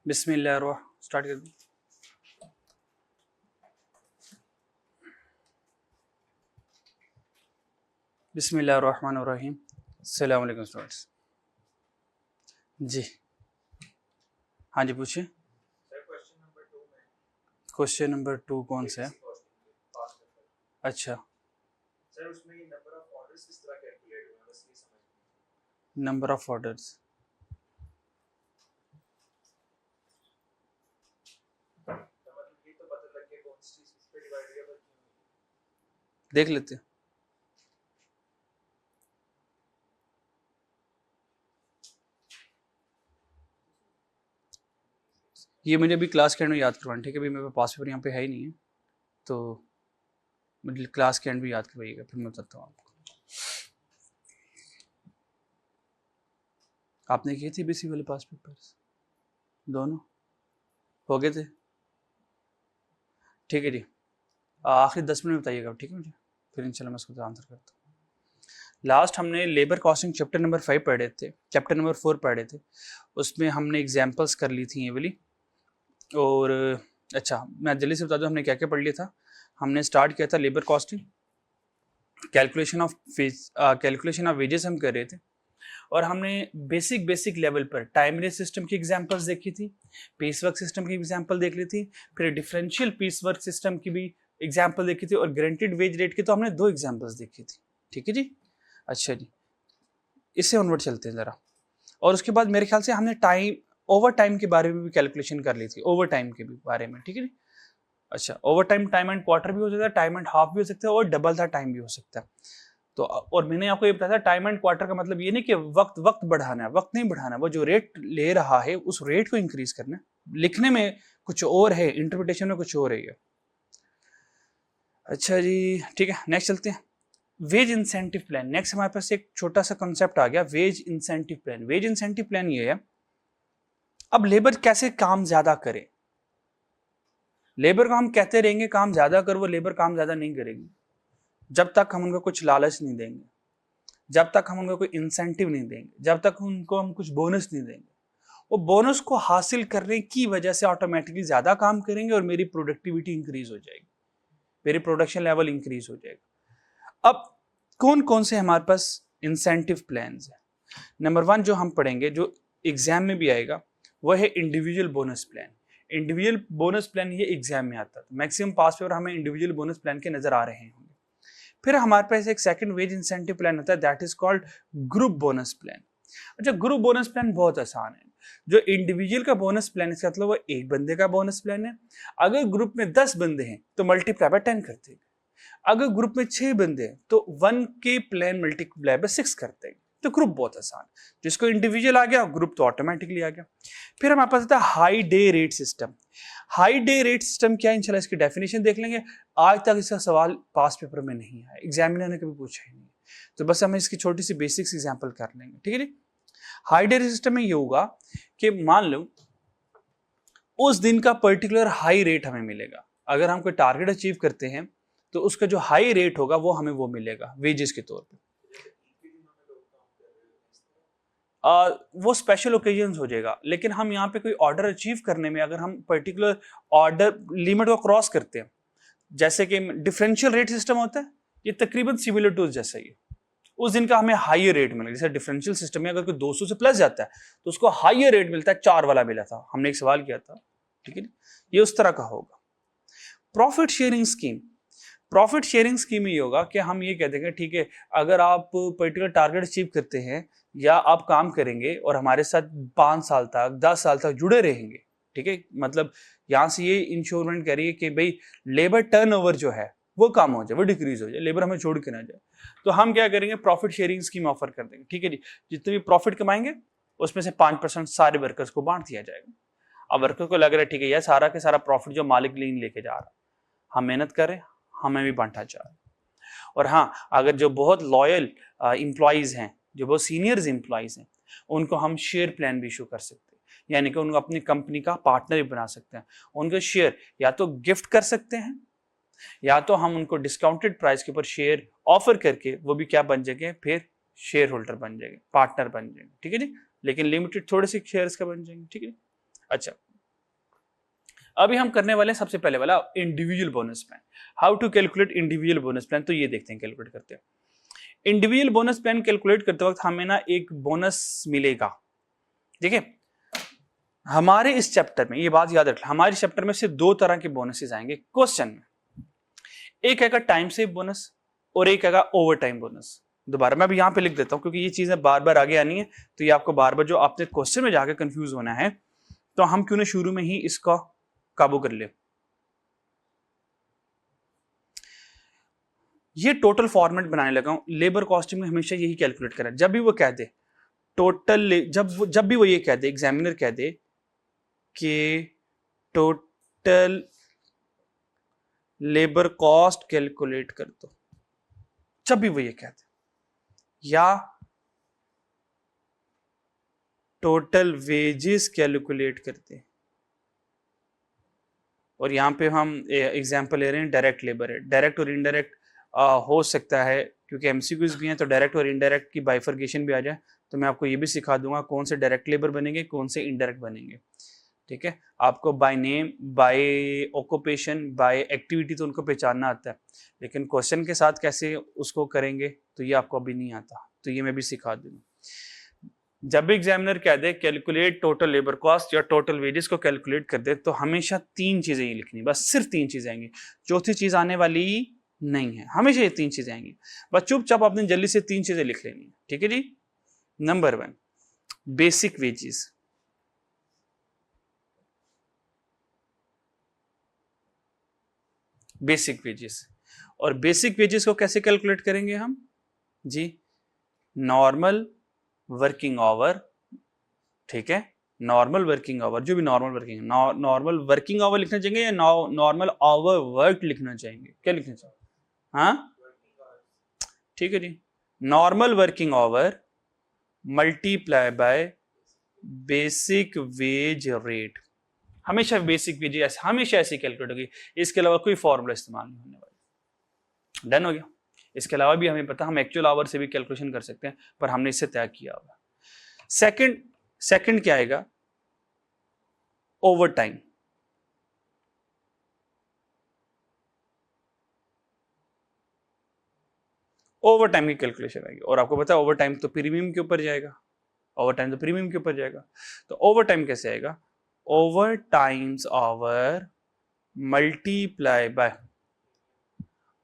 बिस्मिल्लाह start कर दूं। बिस्मिल्लाहिर्रहमानिर्रहीम। अस्सलाम वालेकुम स्टूडेंट्स। जी हाँ जी पूछिए। क्वेश्चन नंबर 2 कौन सा है? अच्छा, सर उसमें ये नंबर ऑफ ऑर्डर्स किस तरह कैलकुलेट हुए हैं बस ये समझ नंबर ऑफ ऑर्डर्स तो मतलब ये तो पता लग गया क्वांटिटी इस पे डिवाइड किया पर क्यों देख लेते हैं। ये मुझे अभी क्लास के एंड में याद करवाना, ठीक है? अभी मेरे पास पेपर यहाँ पे है ही नहीं है, तो मुझे क्लास के एंड भी याद करवाइएगा, फिर मैं बताता हूँ आपको। आपने किए थे बीसी वाले पास पेपर्स दोनों? हो गए थे? ठीक है जी। आखिरी 10 मिनट बताइएगा, ठीक है मुझे, फिर इंशाल्लाह मैं उसको आंसर करता हूँ। लास्ट हमने लेबर कॉस्टिंग चैप्टर नंबर 5 पढ़े थे, चैप्टर नंबर 4 पढ़े थे, उसमें हमने एग्जाम्पल्स कर ली थी ये वाली। और अच्छा, मैं जल्दी से बता दूं हमने क्या क्या पढ़ लिया था। हमने स्टार्ट किया था labour costing, calculation of wages हम कर रहे थे, और हमने बेसिक लेवल पर टाइम रेट सिस्टम की एग्जांपल्स देखी थी, पीस वर्क सिस्टम की एग्जांपल देख ली थी, फिर डिफरेंशियल पीस वर्क सिस्टम की भी एग्जांपल देखी थी, और गारंटीड वेज रेट की तो हमने 2 एग्जांपल्स देखी थी। ठीक है जी। अच्छा जी, इससे ऑनवर्ड चलते हैं जरा। और उसके बाद मेरे ख्याल से हमने टाइम ओवर टाइम के बारे में भी कैलकुलेशन कर ली थी, ओवर टाइम के भी बारे में, ठीक है जी। अच्छा, over time time and quarter भी हो सकता है, टाइम एंड हाफ भी हो सकता है, और डबल था टाइम भी हो सकता है। तो और मैंने आपको ये बताया था टाइम एंड क्वार्टर का मतलब ये नहीं कि वक्त वक्त बढ़ाना है, वक्त नहीं बढ़ाना है, वो जो रेट ले रहा है उस रेट को इंक्रीज करना है। लिखने में कुछ और है, इंटरप्रिटेशन में कुछ और है ये। अच्छा जी, ठीक है, नेक्स्ट चलते हैं। Veg incentive plan. नेक्स्ट हमारे पास एक छोटा सा कंसेप्ट आ गया, wage incentive plan. Wage incentive plan ये है, अब लेबर कैसे काम ज्यादा करे। लेबर को हम कहते रहेंगे काम ज्यादा कर, वो लेबर काम ज्यादा नहीं करेगी जब तक हम उनको कुछ लालच नहीं देंगे, जब तक हम उनको कोई इंसेंटिव नहीं देंगे, जब तक उनको हम कुछ बोनस नहीं देंगे। वो बोनस को हासिल करने की वजह से ऑटोमेटिकली ज्यादा काम करेंगे और मेरी प्रोडक्टिविटी इंक्रीज हो जाएगी, मेरी प्रोडक्शन लेवल इंक्रीज हो जाएगा। अब कौन कौन से हमारे पास इंसेंटिव प्लान्स है? नंबर 1 जो हम पढ़ेंगे, जो एग्जाम में भी आएगा, वो है individual bonus plan. Individual bonus plan ये एग्जाम में आता है, मैक्सिमम पास पेपर हमें इंडिविजुअल बोनस प्लान के नजर आ रहे होंगे। फिर हमारे पास एक सेकंड वेज इंसेंटिव प्लान होता है, that is called group bonus plan. अच्छा, ग्रुप बोनस प्लान बहुत आसान है। जो इंडिविजुअल का बोनस प्लान, इसका मतलब वो एक बंदे का बोनस प्लान है। अगर ग्रुप में 10 बंदे हैं तो मल्टीप्लाई बाय 10 करते हैं। अगर ग्रुप में 6 बंदे हैं तो 1 के प्लान मल्टीप्लाई बाय 6 करते हैं। तो ग्रुप बहुत आसान, जिसको इंडिविजुअल आ गया, ग्रुप तो ऑटोमेटिकली आ गया। फिर हमारे पास आता है high day rate system. High day rate system क्या है, इंशाल्लाह इसकी डेफिनेशन देख लेंगे। आज तक इसका सवाल पास पेपर में नहीं आया, एग्जामिनर ने कभी पूछा ही नहीं, तो बस हम इसकी छोटी सी बेसिक्स एग्जांपल कर लेंगे, ठीक है जी। हाई डे रेट सिस्टम में ये होगा कि मान लो उस दिन का पर्टिकुलर हाई रेट हमें मिलेगा। अगर हम कोई टारगेट अचीव करते हैं तो उसका जो हाई रेट होगा वो हमें वो मिलेगा वेजेस के तौर पे। वो स्पेशल ओकेजन हो जाएगा, लेकिन हम यहाँ पे कोई ऑर्डर अचीव करने में अगर हम पर्टिकुलर ऑर्डर लिमिट को क्रॉस करते हैं, जैसे कि डिफरेंशियल रेट सिस्टम होता है, ये तकरीबन सिमिलर टू जैसा ही है। उस दिन का हमें हाईयर रेट मिलेगा। जैसे डिफरेंशियल सिस्टम में अगर कोई 200 से प्लस जाता है तो उसको हाईयर रेट मिलता है, 4 वाला मिला था, हमने एक सवाल किया था, ठीक है। ये उस तरह का होगा। Profit sharing scheme. Profit sharing scheme ये होगा कि हम ये कह देंगे ठीक है, अगर आप पर्टिकुलर टारगेट अचीव करते हैं या आप काम करेंगे और हमारे साथ 5 साल तक 10 साल तक जुड़े रहेंगे, ठीक है, मतलब यहां से ये इंश्योरमेंट करिए कि भाई लेबर टर्नओवर जो है वो कम हो जाए, वो डिक्रीज हो जाए, लेबर हमें छोड़ के ना जाए, तो हम क्या करेंगे, प्रॉफिट शेयरिंग स्कीम ऑफर कर देंगे, ठीक है जी। जितने भी प्रॉफिट कमाएंगे उसमें से 5% सारे वर्कर्स को बांट दिया जाएगा। अब वर्कर को लग रहा है ठीक है यार, सारा के सारा प्रॉफिट जो मालिक लेके जा रहा, हम मेहनत करें, हमें भी बांटा जाए। और हाँ, अगर जो बहुत लॉयल इंप्लॉइज हैं, जो बहुत सीनियर्स इंप्लॉइज हैं, उनको हम शेयर प्लान भी इशू कर सकते हैं, यानी कि उनको अपनी कंपनी का पार्टनर भी बना सकते हैं। उनके शेयर या तो गिफ्ट कर सकते हैं, या तो हम उनको डिस्काउंटेड प्राइस के ऊपर शेयर ऑफर करके वो भी क्या बन जाएंगे, फिर शेयर होल्डर बन जाएंगे, पार्टनर बन जाएंगे, ठीक है जी। लेकिन लिमिटेड थोड़े से शेयर्स का बन जाएंगे, ठीक है। अच्छा, अभी हम करने वाले हैं सबसे पहले वाला individual bonus plan. How to calculate individual bonus plan, तो ये देखते हैं कैलकुलेट करते हैं। इंडिविजुअल बोनस प्लान कैलकुलेट करते वक्त हमें ना एक बोनस मिलेगा। देखिए हमारे इस चैप्टर में ये बात याद रखना, हमारे चैप्टर में से दो तरह के बोनसेस आएंगे क्वेश्चन में। एक आएगा टाइम सेव बोनस और एक आएगा ओवर टाइम बोनस। दोबारा मैं अभी यहां पे लिख देता हूं क्योंकि ये चीजें बार बार आगे आनी है, तो ये आपको बार बार जो आपने क्वेश्चन में जाकर कंफ्यूज होना है, तो हम क्यों ना शुरू में ही इसका काबू कर ले। ये टोटल फॉर्मेट बनाने लगा हूं। लेबर कॉस्टिंग में हमेशा यही कैलकुलेट करें, जब भी वो कह दे टोटल, जब भी वो ये कह दे, एग्जामिनर कह दे कि टोटल लेबर कॉस्ट कैलकुलेट कर दो, जब भी वो ये कह दे, या टोटल वेजेस कैलकुलेट करते हैं, और यहां पे हम एग्जांपल ले रहे हैं डायरेक्ट लेबर है। डायरेक्ट और इनडायरेक्ट हो सकता है क्योंकि एमसीक्यूज भी हैं, तो डायरेक्ट और इनडायरेक्ट की बाइफर्केशन भी आ जाए, तो मैं आपको ये भी सिखा दूंगा कौन से डायरेक्ट लेबर बनेंगे, कौन से इनडायरेक्ट बनेंगे। ठीक है, आपको by name, by occupation, by activity तो उनको पहचानना आता है, लेकिन क्वेश्चन के साथ कैसे उसको करेंगे तो ये आपको अभी नहीं आता, तो ये मैं भी सिखा दूंगा। जब भी एग्जामिनर कह दे कैलकुलेट टोटल लेबर कॉस्ट या टोटल वेजेस को कैलकुलेट कर दे, तो हमेशा तीन चीजें ही लिखनी, बस सिर्फ तीन चीजें आएंगी, चौथी चीज आने वाली नहीं है, हमेशा ये तीन चीजें आएंगी, बस चुपचाप आपने जल्दी से तीन चीजें लिख लेनी है। ठीक है जी। Number 1 basic wages, basic wages. और बेसिक वेजेस को कैसे कैलकुलेट करेंगे हम जी, नॉर्मल वर्किंग आवर। ठीक है, नॉर्मल वर्किंग आवर, जो भी normal working, normal working our लिखना चाहेंगे या नॉर्मल आवर वर्क लिखना चाहेंगे, क्या लिखना चाहेंगे? हाँ ठीक है जी, normal working hour multiply by basic wage rate. हमेशा बेसिक वेज हमेशा ऐसे कैलकुलेट होगी, इसके अलावा कोई फॉर्मूला इस्तेमाल नहीं होने वाला। डन हो गया। इसके अलावा भी हमें पता, हम एक्चुअल आवर से भी कैलकुलेशन कर सकते हैं, पर हमने इससे तय किया हुआ। सेकंड क्या आएगा? Over time. ओवर टाइम की कैलकुलेशन आएगी, और आपको पता है ओवर टाइम तो प्रीमियम के ऊपर जाएगा, ओवर टाइम तो प्रीमियम के ऊपर जाएगा। तो ओवर टाइम कैसे आएगा? Over times hour multiply by,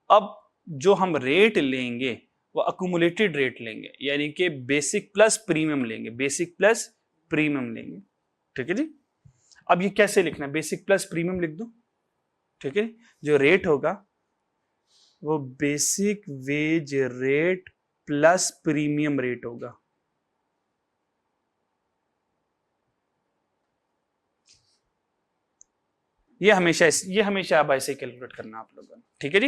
अब जो हम रेट लेंगे वो अकुमुलेटेड रेट लेंगे, यानी कि बेसिक प्लस प्रीमियम लेंगे, बेसिक प्लस प्रीमियम लेंगे। ठीक है जी। अब ये कैसे लिखना है? बेसिक प्लस प्रीमियम लिख दो। ठीक है, जो रेट होगा वो basic wage rate plus premium rate होगा। ये हमेशा अब ऐसे कैलकुलेट करना आप लोगों ने। ठीक है जी।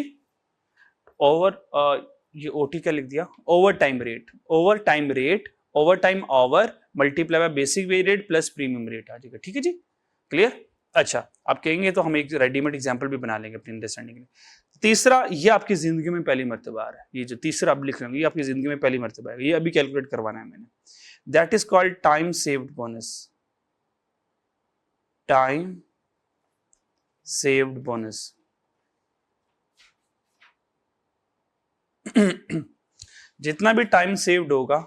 ये ओटी का लिख दिया, overtime rate, overtime rate, overtime hour multiply by basic wage rate plus premium rate आ जाएगा। ठीक है जी, क्लियर? अच्छा, आप कहेंगे तो हम एक रेडीमेड एग्जांपल भी बना लेंगे अपनी अंडरस्टैंडिंग के लिए। तीसरा, ये आपकी जिंदगी में पहली मर्तबा आ रहा है, ये जो तीसरा आप लिख लेंगे ये आपकी जिंदगी में पहली मर्तबा है, ये अभी कैलकुलेट करवाना है मैंने। That is called time saved bonus. Time saved bonus. जितना भी टाइम सेव्ड होगा,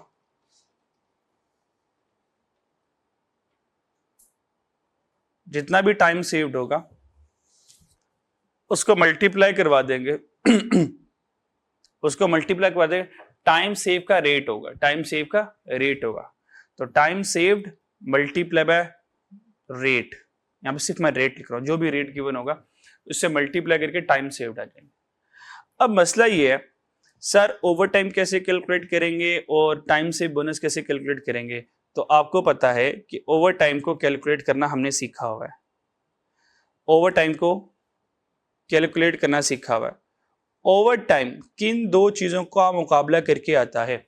जितना भी टाइम सेव्ड होगा उसको मल्टीप्लाई करवा देंगे उसको मल्टीप्लाई करवा देंगे, टाइम सेव का रेट होगा, टाइम सेव का रेट होगा। तो time saved multiply by rate, यहां पे सिर्फ मैं रेट लिख रहा हूं, जो भी रेट गिवन होगा उससे मल्टीप्लाई करके टाइम सेव्ड आ जाएंगे। अब मसला ये है, सर ओवर टाइम कैसे कैलकुलेट करेंगे और टाइम सेव बोनस कैसे कैलकुलेट करेंगे? तो आपको पता है कि ओवर टाइम को कैलकुलेट करना हमने सीखा हुआ है, ओवर टाइम को कैलकुलेट करना सीखा हुआ है। ओवर टाइम किन दो चीजों का मुकाबला करके आता है?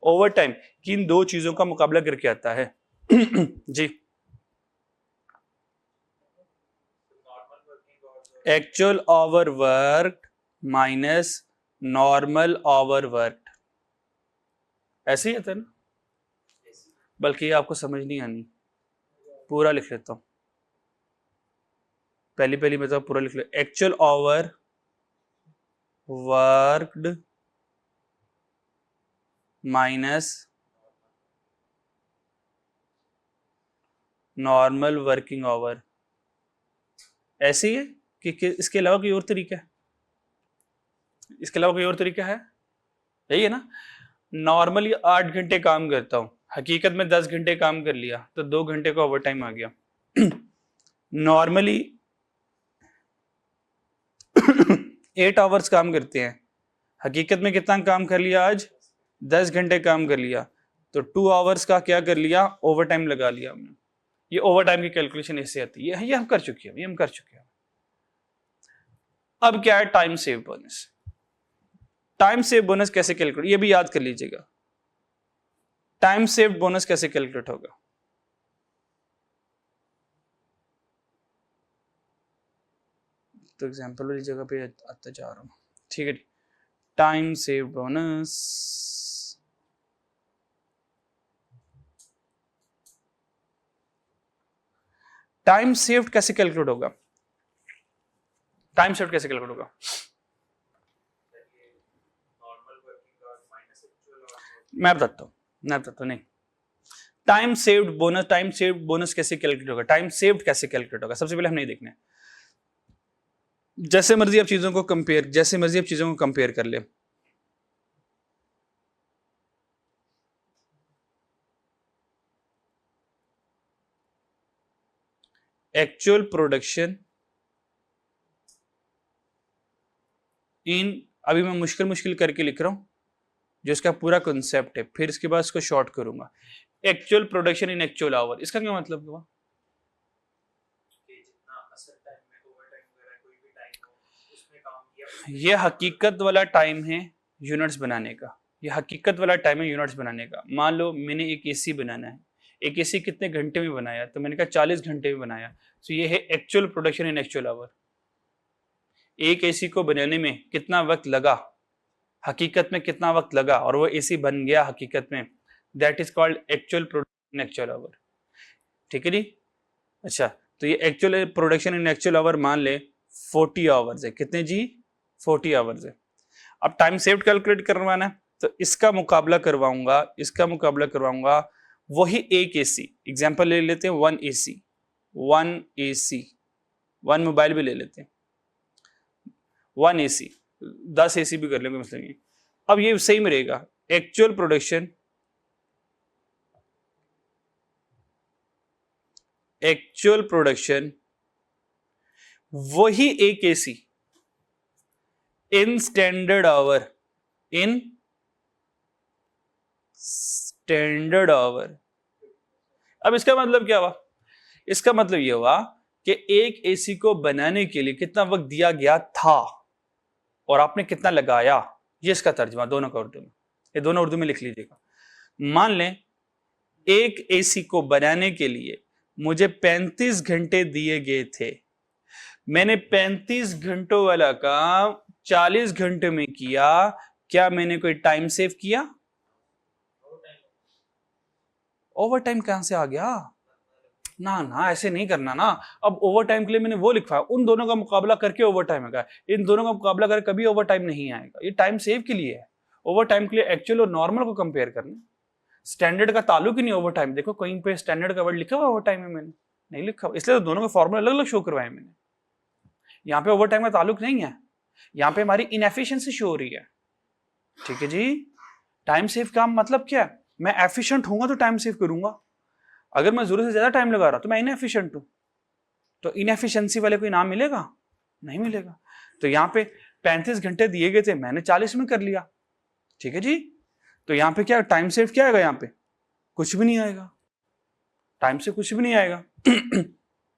ओवर टाइम किन दो चीजों का मुकाबला करके आता है? जी, actual hour work minus normal hour work, ऐसे ही आता है ना? बल्कि ये आपको समझ नहीं आनी, पूरा लिख लेता हूं। पहली मतलब पूरा लिख लो, actual hour worked minus normal working hour. ऐसे ही है कि इसके अलावा कोई और तरीका है? इसके अलावा कोई और तरीका है? यही है ना। नॉर्मली 8 घंटे काम करता हूं, हकीकत में 10 घंटे काम कर लिया तो 2 घंटे का ओवर टाइम आ गया। नॉर्मली 8 आवर्स काम करते हैं, हकीकत में कितना काम कर लिया आज? 10 घंटे काम कर लिया, तो 2 आवर्स का क्या कर लिया? ओवर टाइम लगा लिया हमने। ये ओवर टाइम की कैलकुलेशन ऐसे आती है, ये हम कर चुके हैं, ये हम कर चुके हैं। अब क्या है? Time save bonus. Time save bonus कैसे कैलकुलेट, ये भी याद कर लीजिएगा। टाइम सेव बोनस कैसे कैलकुलेट होगा? तो एग्जांपल वाली जगह पे आता जा रहा हूं, ठीक है। Time save bonus, time saved कैसे कैलकुलेट होगा? टाइम सेव्ड कैसे कैलकुलेट होगा? मैं बताता हूं नहीं। टाइम सेव्ड बोनस कैसे कैलकुलेट होगा? टाइम सेव्ड कैसे कैलकुलेट होगा? सबसे पहले हम नहीं देखना है, जैसे मर्जी आप चीजों को कंपेयर कर ले। एक्चुअल प्रोडक्शन इन, अभी मैं मुश्किल करके लिख रहा हूं जो इसका पूरा कॉन्सेप्ट है, फिर इसके बाद इसको शॉर्ट करूंगा। Actual production in actual our, इसका क्या मतलब हुआ? ये हकीकत वाला टाइम है यूनिट्स बनाने का, ये हकीकत वाला टाइम है यूनिट्स बनाने का। मान लो मैंने एक एसी बनाना है, एक एसी कितने घंटे में बनाया? तो मैंने कहा 40 घंटे में बनाया, तो ये है actual production in actual our. एक एसी को बनाने में कितना वक्त लगा, हकीकत में कितना वक्त लगा, और वो एसी बन गया हकीकत में, that is called actual production in actual our. ठीक है जी। अच्छा, तो ये actual production in actual our मान ले 40 आवर्स है। कितने जी? 40 आवर्स है। अब टाइम सेव्ड कैलकुलेट करवाना है, तो इसका मुकाबला करवाऊंगा वही एक एसी। एग्जांपल ले लेते हैं 1 एसी, 1 मोबाइल भी ले लेते हैं, 1 एसी, 10 एसी भी कर लेंगे, मतलब नहीं। अब ये सही में रहेगा, एक्चुअल प्रोडक्शन वही एक एसी इन स्टैंडर्ड आवर। अब इसका मतलब क्या हुआ? इसका मतलब यह हुआ कि एक एसी को बनाने के लिए कितना वक्त दिया गया था और आपने कितना लगाया, ये इसका तर्जुमा दोनों का उर्दू में, ये दोनों उर्दू में लिख लीजिएगा। मान लें एक एसी को बनाने के लिए मुझे 35 घंटे दिए गए थे, मैंने 35 घंटों वाला काम 40 घंटे में किया, क्या मैंने कोई टाइम सेव किया? ओवर टाइम कहां से आ गया? ना ऐसे नहीं करना ना। अब ओवर टाइम के लिए मैंने वो लिखा है, उन दोनों का मुकाबला करके ओवर टाइम आएगा, इन दोनों का मुकाबला करके कभी ओवर टाइम नहीं आएगा। ये टाइम सेव के लिए है, ओवर टाइम के लिए एक्चुअल और नॉर्मल को कंपेयर करना। स्टैंडर्ड का ताल्लुक ही नहीं ओवर टाइम। देखो कहीं पे स्टैंडर्ड का वर्ड लिखा हुआ ओवर टाइम में? मैंने नहीं लिखा, इसलिए तो दोनों के फॉर्मूला अलग अलग शो करवाए मैंने। यहाँ पे ओवर टाइम का ताल्लुक नहीं है, यहाँ पे हमारी इनएफिशिएंसी शो हो रही है। ठीक है जी। टाइम सेव का मतलब क्या है? मैं एफिशिएंट होऊंगा तो टाइम सेव करूंगा, अगर मैं जरूरत से ज्यादा टाइम लगा रहा तो मैं इनएफिशिएंट हूं, तो इनएफिशिएंसी वाले को इनाम मिलेगा? नहीं मिलेगा। तो यहाँ पे 35 घंटे दिए गए थे, मैंने 40 में कर लिया। ठीक है जी। तो यहाँ पे क्या टाइम सेव क्या आएगा? यहाँ पे कुछ भी नहीं आएगा, टाइम से कुछ भी नहीं आएगा।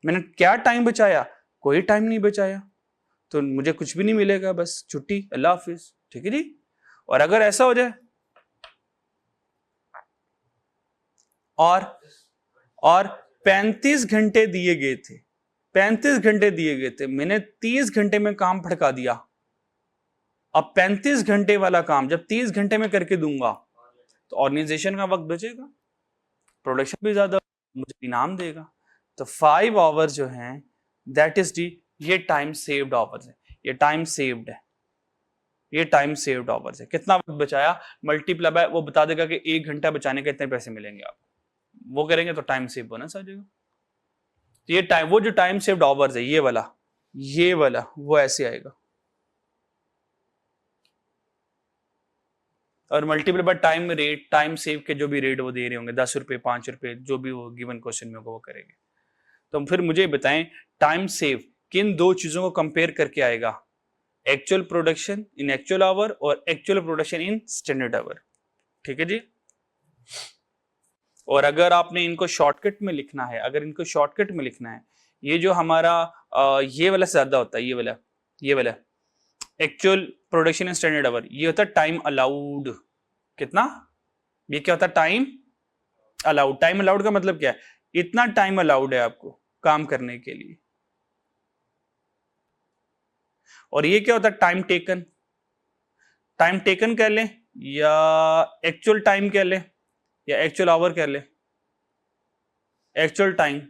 मैंने क्या टाइम बचाया? कोई टाइम नहीं बचाया, तो मुझे कुछ भी नहीं मिलेगा, बस छुट्टी, अल्लाह हाफिज। ठीक है जी। और अगर ऐसा हो जाए और 35 घंटे दिए गए थे, 35 घंटे दिए गए थे, मैंने 30 घंटे में काम फड़का दिया। अब 35 घंटे वाला काम जब 30 घंटे में करके दूंगा तो ऑर्गेनाइजेशन का वक्त बचेगा, प्रोडक्शन भी ज्यादा, मुझे इनाम देगा। तो 5 आवर्स जो हैं दैट इज दी ये टाइम सेव्ड आवर्स है, ये टाइम सेव्ड है, ये टाइम सेव्ड आवर्स है। कितना वक्त बचाया, मल्टीप्लाई बाय, वो बता देगा कि 1 घंटा बचाने के इतने पैसे मिलेंगे आपको, वो करेंगे तो टाइम सेव बोनस आ जाएगा। तो ये टाइम, वो जो टाइम सेव्ड आवर्स है ये वाला वो ऐसे आएगा, और multiply by time rate, time save के जो भी रेट वो दे रहे होंगे, 10 रुपए 5 रुपए, जो भी वो गिवन क्वेश्चन में होगा वो करेंगे। तो फिर मुझे बताएं टाइम सेव किन दो चीजों को कंपेयर करके आएगा, actual production in actual hour और actual production in standard hour. ठीक है जी। और अगर आपने इनको शॉर्टकट में लिखना है, अगर इनको शॉर्टकट में लिखना है, ये जो हमारा ये वाला ज्यादा होता है, ये वाला actual production in standard our, ये होता है टाइम अलाउड। कितना, ये क्या होता है, टाइम अलाउड। टाइम अलाउड का मतलब क्या है, इतना टाइम अलाउड है आपको काम करने के लिए। और ये क्या होता है, टाइम टेकन। टाइम टेकन कह लें या एक्चुअल टाइम कह लें या एक्चुअल आवर कह लें। एक्चुअल टाइम,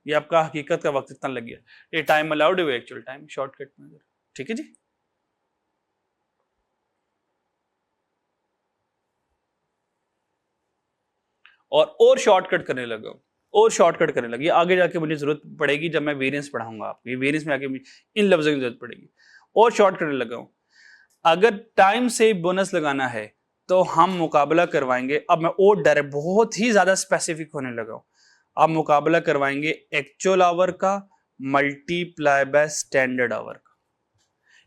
ये आपका हकीकत का वक्त इतना लग गया, ये टाइम अलाउड है, एक्चुअल टाइम शॉर्टकट में। ठीक है जी। और शॉर्टकट करने लगा, और शॉर्टकट करने लगी, आगे जाके मुझे जरूरत पड़ेगी जब मैं वेरिएंस पढ़ाऊंगा आपको, ये वेरिएंस में आके इन लफ्जों की जरूरत पड़ेगी। और शॉर्ट करने लगा हूं, अगर टाइम से बोनस लगाना है तो हम मुकाबला करवाएंगे, अब मैं और डायरेक्ट बहुत ही ज्यादा स्पेसिफिक होने लगा हूं, अब मुकाबला करवाएंगे एक्चुअल आवर का मल्टीप्लाई बाय स्टैंडर्ड आवर का।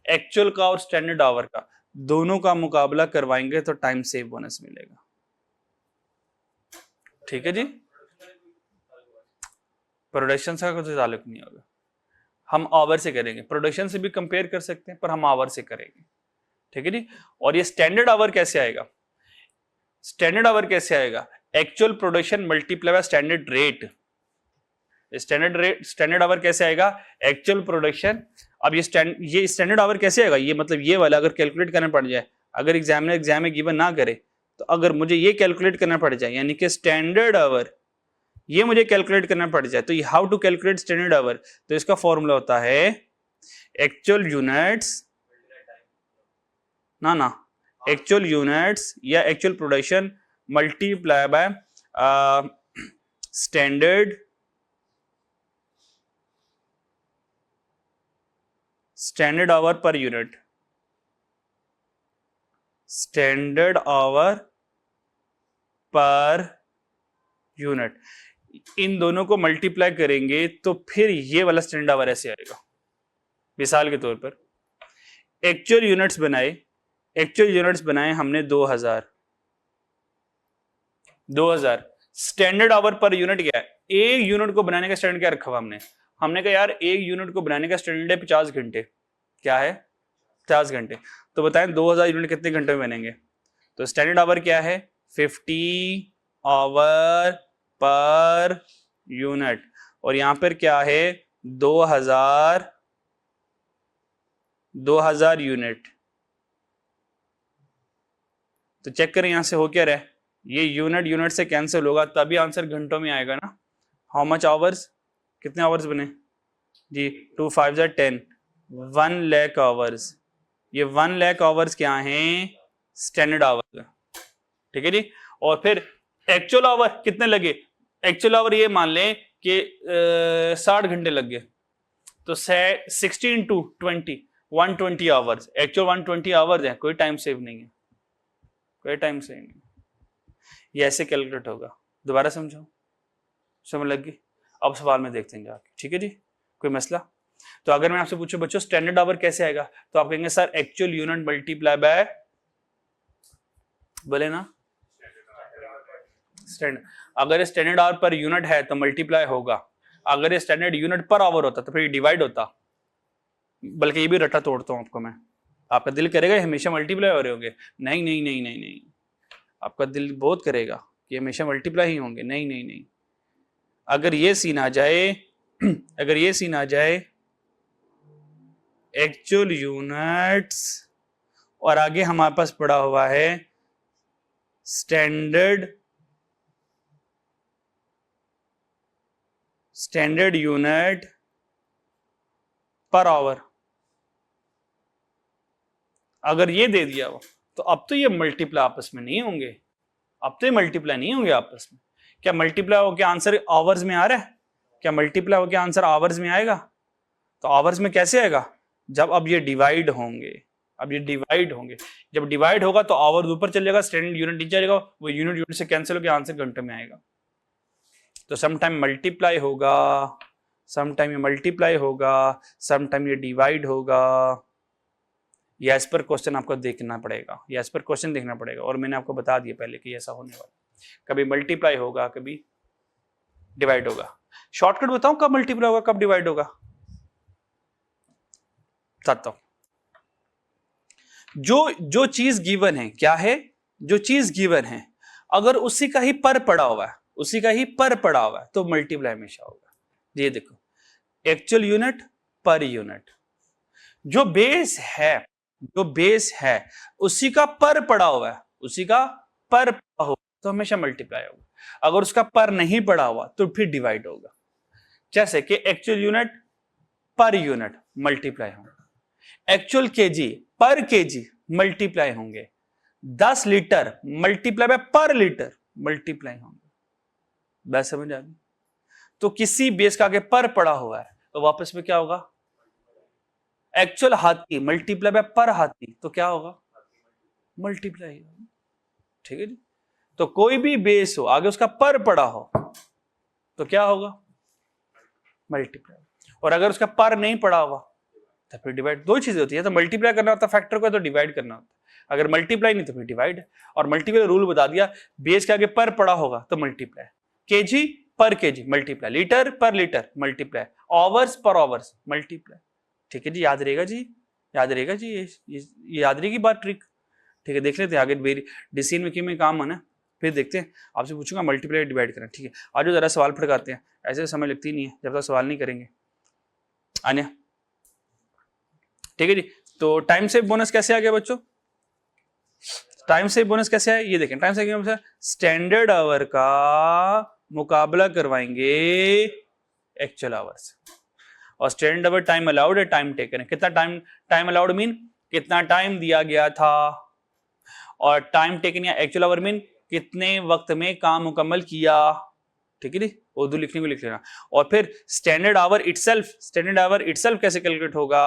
एक्चुअल का और स्टैंडर्ड आवर का दोनों का मुकाबला करवाएंगे तो टाइम सेव बोनस मिलेगा। ठीक है जी। प्रोडक्शन का कोई ताल्लुक नहीं होगा, हम आवर से करेंगे, प्रोडक्शन से भी कंपेयर कर सकते हैं पर हम आवर से करेंगे। ठीक है जी। और ये स्टैंडर्ड आवर कैसे आएगा, स्टैंडर्ड आवर कैसे आएगा, actual production multiply by standard rate. Standard our कैसे आएगा, एक्चुअल प्रोडक्शन। अब ये स्टैंडर्ड आवर कैसे आएगा, ये मतलब ये वाला अगर कैलकुलेट करना पड़ जाए, अगर एग्जाम में गिवन ना करे तो अगर मुझे ये कैलकुलेट करना पड़ जाए, यानी कि स्टैंडर्ड आवर ये मुझे कैलकुलेट करना पड़ जाए, तो how to calculate standard hour, तो इसका फॉर्मूला होता है एक्चुअल यूनिट्स, ना एक्चुअल यूनिट्स या actual production multiply by standard hour per unit, standard hour per unit. इन दोनों को मल्टीप्लाई करेंगे तो फिर ये वाला स्टैंडर्ड आवर ऐसे आएगा। मिसाल के तौर पर एक्चुअल यूनिट्स बनाए हमने 2000 स्टैंडर्ड आवर पर यूनिट क्या है, एक यूनिट को बनाने का स्टैंडर्ड क्या रखा हुआ हमने कहा यार एक यूनिट को बनाने का स्टैंडर्ड है 50 घंटे, क्या है 50 घंटे। तो बताएं 2000 यूनिट कितने घंटे में बनेंगे, तो स्टैंडर्ड आवर क्या है 50 आवर पर यूनिट, और यहां पर क्या है 2000 यूनिट। तो चेक करें यहां से हो क्या रहा है, ये यूनिट से कैंसिल होगा तभी आंसर घंटों में आएगा ना। हाउ मच आवर्स, कितने आवर्स बने जी, 2 5 10, 1 लाख आवर्स। ये 1 लाख आवर्स क्या हैं, स्टैंडर्ड आवर्स। ठीक है जी। और फिर एक्चुअल आवर कितने लगे, एक्चुअल आवर ये मान लें कि 60 घंटे लग गए, तो 60 into 20 120 आवर्स, एक्चुअल 120 आवर्स है, कोई टाइम सेव नहीं है, कोई टाइम सेव नहीं। ये ऐसे कैलकुलेट होगा। दोबारा समझो, समझ लग गई। अब सवाल में देखते हैं जाके। ठीक है जी, कोई मसला। तो अगर मैं आपसे पूछूं बच्चों स्टैंडर्ड आवर कैसे आएगा, तो आप कहेंगे sir actual unit multiply by, बोले ना स्टैंडर्ड। अगर स्टैंडर्ड आवर पर यूनिट है तो मल्टीप्लाई होगा, अगर स्टैंडर्ड यूनिट पर आवर होता तो फिर डिवाइड होता। बल्कि ये भी रट्टा तोड़ता हूं आपको मैं, आपका दिल करेगा हमेशा मल्टीप्लाई हो रहे होंगे, नहीं नहीं नहीं नहीं नहीं, आपका दिल बहुत करेगा कि हमेशा मल्टीप्लाई ही होंगे, नहीं नहीं नहीं। अगर ये सीन आ जाए अगर ये सीन आ जाए एक्चुअल यूनिट्स और आगे हमारे पास पड़ा हुआ है स्टैंडर्ड यूनिट पर आवर। अगर ये दे दिया हो तो अब तो ये मल्टीप्लाई आपस में नहीं होंगे, अब तो ये मल्टीप्लाई नहीं होंगे आपस में। क्या मल्टीप्लाई होकर आंसर आवर्स में आ रहा है? क्या मल्टीप्लाई होकर आंसर आवर्स में आएगा? तो आवर्स में कैसे आएगा? जब अब ये डिवाइड होंगे, अब ये डिवाइड होंगे, जब डिवाइड होगा तो आवर्स ऊपर चल जाएगा, स्टैंडर्ड यूनिट नीचे जाएगा, वो यूनिट यूनिट से कैंसिल होकर आंसर घंटे में आएगा। तो समटाइम मल्टीप्लाई होगा, समटाइम ये मल्टीप्लाई होगा, समटाइम ये डिवाइड होगा। ये एज पर क्वेश्चन आपको देखना पड़ेगा, ये एज पर क्वेश्चन देखना पड़ेगा। और मैंने आपको बता दिया पहले कि ऐसा होने वाला, कभी मल्टीप्लाई होगा, कभी डिवाइड होगा। शॉर्टकट बताऊं कब मल्टीप्लाई होगा, कब डिवाइड होगा? बताता हूं। जो चीज गिवन है, क्या है? जो चीज गिवन है अगर उसी का ही पर पड़ा हुआ है, उसी का ही पर पड़ा हुआ है तो मल्टीप्लाई हमेशा होगा। ये देखो, एक्चुअल यूनिट पर यूनिट, जो बेस है, जो बेस है उसी का पर पड़ा हुआ है, उसी का पर पड़ा हुआ तो हमेशा मल्टीप्लाई होगा। अगर उसका पर नहीं पड़ा हुआ तो फिर डिवाइड होगा। जैसे कि actual unit per unit multiply होगा, एक्चुअल केजी पर केजी मल्टीप्लाई होंगे, 10 लीटर मल्टीप्लाई बाय पर लीटर मल्टीप्लाई होंगे। बात समझ आ गई? तो किसी बेस का आगे पर पड़ा हुआ है तो वापस में क्या होगा? एक्चुअल हाथी मल्टीप्लाई बाय पर हाथी तो क्या होगा? मल्टीप्लाई। ठीक है जी। तो कोई भी बेस हो आगे उसका पर पड़ा हो तो क्या होगा? मल्टीप्लाई। और अगर उसका पर नहीं पड़ा हुआ तो फिर डिवाइड। दो चीजें होती है, तो मल्टीप्लाई करना होता है फैक्टर को, तो डिवाइड करना होता है। अगर मल्टीप्लाई नहीं तो फिर डिवाइड। और मल्टीप्लाई रूल बता दिया, बेस के आगे पर पड़ा होगा तो मल्टीप्लाई, केजी पर केजी मल्टीप्लाई, लीटर पर litre multiply, hours per hours multiply. ठीक है जी, याद रहेगा जी, याद रहेगा जी, ये याद रहेगी बात, ट्रिक। ठीक है, देख लेते हैं आगे डिसीजन मेकिंग में काम आना, फिर देखते हैं। आपसे पूछूंगा मल्टीप्लाई डिवाइड करना। ठीक है, आज जरा सवाल फटकाते हैं, ऐसे समय लगती नहीं है जब तक सवाल नहीं करेंगे। आने, ठीक है जी। तो टाइम सेव बोनस कैसे आ गया बच्चों? टाइम सेव बोनस कैसे आया ये देखें। Time save bonus standard our का मुकाबला करवाएंगे एक्चुअल आवर्स, और स्टैंडर्ड आवर टाइम अलाउड है, टाइम टेकन है। कितना टाइम अलाउड मीन कितना टाइम दिया गया था, और टाइम टेकन या एक्चुअल आवर मीन कितने वक्त में काम मुकम्मल किया। ठीक है जी, उर्दू लिखने को लिख लेना। और फिर standard our itself, standard our itself कैसे कैलकुलेट होगा?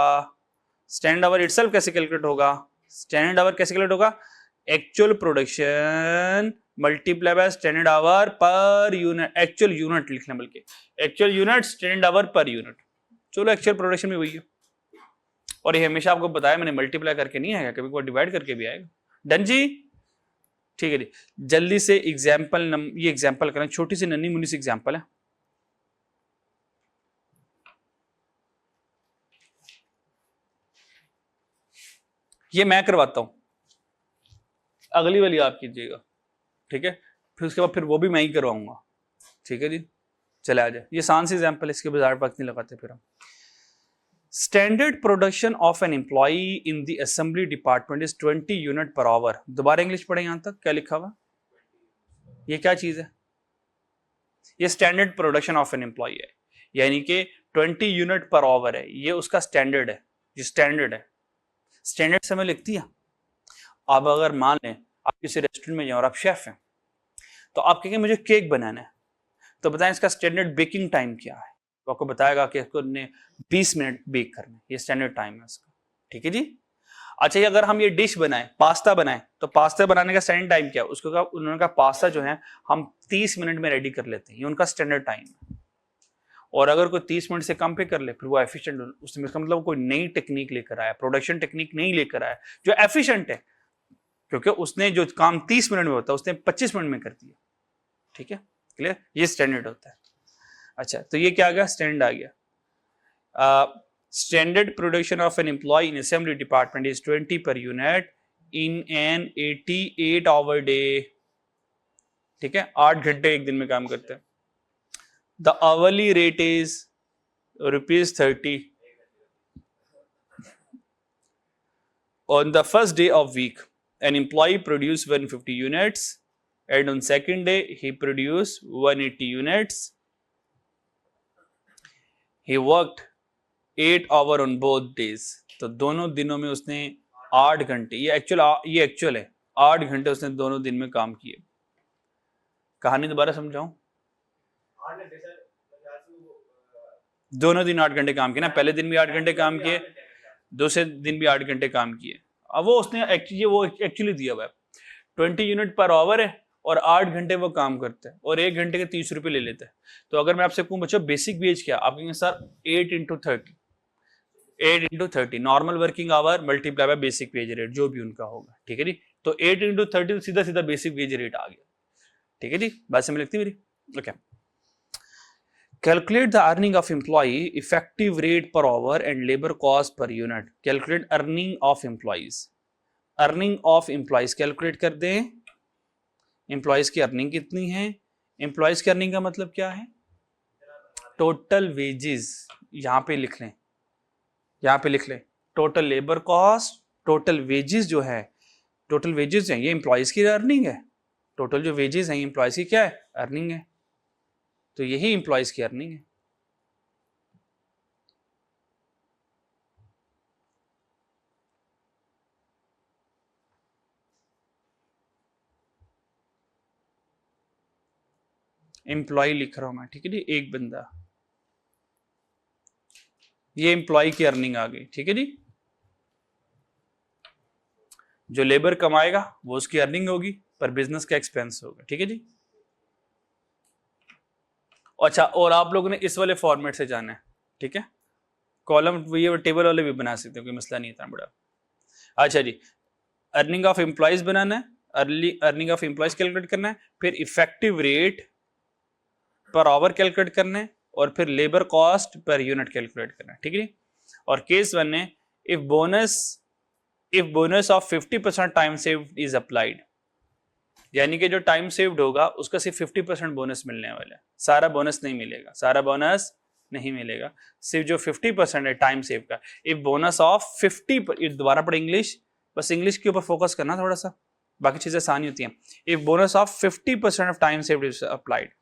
स्टैंडर्ड आवर इटसेल्फ कैसे कैलकुलेट होगा? स्टैंडर्ड आवर कैसे कैलकुलेट होगा? Actual production multiply by standard hour per unit, actual unit लिखना, बल्कि actual unit standard hour per unit. चलो, एक्चुअल प्रोडक्शन में वही है। और ये हमेशा आपको बताया मैंने, मल्टीप्लाई करके नहीं आएगा, कभी कोई डिवाइड करके भी आएगा। डन जी? ठीक है जी। जल्दी से एग्जाम्पल, ये एग्जाम्पल करें, छोटी सी नन्ही मुन्नी सी एग्जाम्पल है। ये मैं करवाता हूं, अगली वाली आप कीजिएगा। ठीक है, फिर उसके बाद फिर वो भी मैं ही करवाऊंगा। ठीक है जी, चले आ जाए। ये आसान सी एग्जाम्पल है, इसके बाद वक्त नहीं लगाते फिर हम। Standard production of an employee in the assembly department is 20 unit per hour. दोबारा इंग्लिश पढ़े, यहां तक क्या लिखा हुआ? ये क्या चीज है? ये standard production of an employee है, यानी कि 20 यूनिट पर आवर है, ये उसका स्टैंडर्ड है। ये स्टैंडर्ड है, स्टैंडर्ड समय लिखती है। अब अगर मान लें आप किसी रेस्टोरेंट में जाए और आप शेफ हैं, तो आप कहेंगे मुझे केक बनाना है, तो बताएं इसका स्टैंडर्ड बेकिंग टाइम क्या है? तो आपको बताएगा कि इसको 20 मिनट बेक करना है, ये स्टैंडर्ड टाइम है इसका। ठीक है जी। अच्छा, अगर हम ये डिश बनाएं, पास्ता बनाएं, तो पास्ता बनाने का स्टैंडर्ड टाइम क्या है? उसको कहा, उन्होंने कहा पास्ता जो है हम 30 मिनट में रेडी कर लेते हैं, ये उनका स्टैंडर्ड टाइम है। और अगर कोई 30 मिनट से कम पे कर ले फिर वो एफिशिएंट, उसमें इसका मतलब कोई नई टेक्निक लेकर आया, प्रोडक्शन टेक्निक नहीं लेकर आया जो एफिशिएंट है, क्योंकि उसने जो काम 30 मिनट में होता है उसने 25 मिनट में कर दिया। ठीक है, क्लियर? ये स्टैंडर्ड होता है। अच्छा, तो ये क्या आ गया? स्टैंडर्ड आ गया। Standard production of an employ in assembly department is 20 per unit in an 88 hour day. ठीक है, 8 घंटे एक दिन में काम करते हैं। The hourly rate is ₹30 on the first day of week. An employee produced 150 units, and on second day he produced 180 units. He worked 8 hour on both days, तो दोनों दिनों में उसने 8 घंटे, ये एक्चुअल है, 8 घंटे उसने दोनों दिन में काम किए। कहानी दोबारा समझाऊं? 8 घंटे सर, ख्याल से वो दोनों दिन 8 घंटे काम किए ना, पहले दिन भी 8 घंटे काम किए, दूसरे दिन भी 8 घंटे काम किए। अब वो उसने एक्चुअली दिया हुआ है 20 यूनिट पर आवर है और 8 घंटे वो काम करते हैं और 1 घंटे के 30 रुपए ले लेते हैं। तो अगर मैं आपसे कहूं बच्चों बेसिक वेज क्या, आप कहेंगे sir 8 into 30 normal working hour multiply by basic wage rate, जो भी उनका होगा, ठीक है जी। तो 8 इंटू 30 सीधा सीधा बेसिक वेज रेट आ गया, ठीक है जी, बात समझ लगती है मेरी? Okay. Calculate the earning of employee, effective rate per hour and labor cost per unit. Calculate earning of employees. Earning of employees calculate कर दें। Employees की earning कितनी है? Employees की earning का मतलब क्या है? Total wages, यहाँ पे लिख लें, यहाँ पे लिख लें total labor cost, total wages जो है, total wages है, ये employees की earning है। Total जो wages हैं employees की क्या है? Earning है। तो यही एम्प्लॉयज की अर्निंग है। एम्प्लॉय लिख रहा हूं मैं, ठीक है जी, एक बंदा, ये एम्प्लॉय की अर्निंग आ गई, ठीक है जी। जो लेबर कमाएगा वो उसकी अर्निंग होगी, पर बिजनेस का एक्सपेंस होगा, ठीक है जी। अच्छा, और आप लोगों ने इस वाले फॉर्मेट से जाना है, ठीक है, कॉलम ये टेबल वाले भी बना सकते हो, कोई मसला नहीं इतना बड़ा। अच्छा जी, अर्निंग ऑफ एम्प्लॉयज बनाना है, अर्निंग ऑफ एम्प्लॉयज कैलकुलेट करना है, फिर effective rate per hour calculate करना है, और फिर labour cost per unit calculate करना है, ठीक है। और केस 1 है if bonus of 50% time saved is applied, यानी कि जो टाइम सेव्ड होगा उसका सिर्फ 50% बोनस मिलने वाला है, सारा बोनस नहीं मिलेगा, सारा बोनस नहीं मिलेगा, सिर्फ जो 50% है टाइम सेव का। इफ बोनस ऑफ 50, दोबारा पढ़े इंग्लिश, बस इंग्लिश के ऊपर फोकस करना थोड़ा सा, बाकी चीजें आसानी होती हैं। If bonus of 50% of time saved is applied,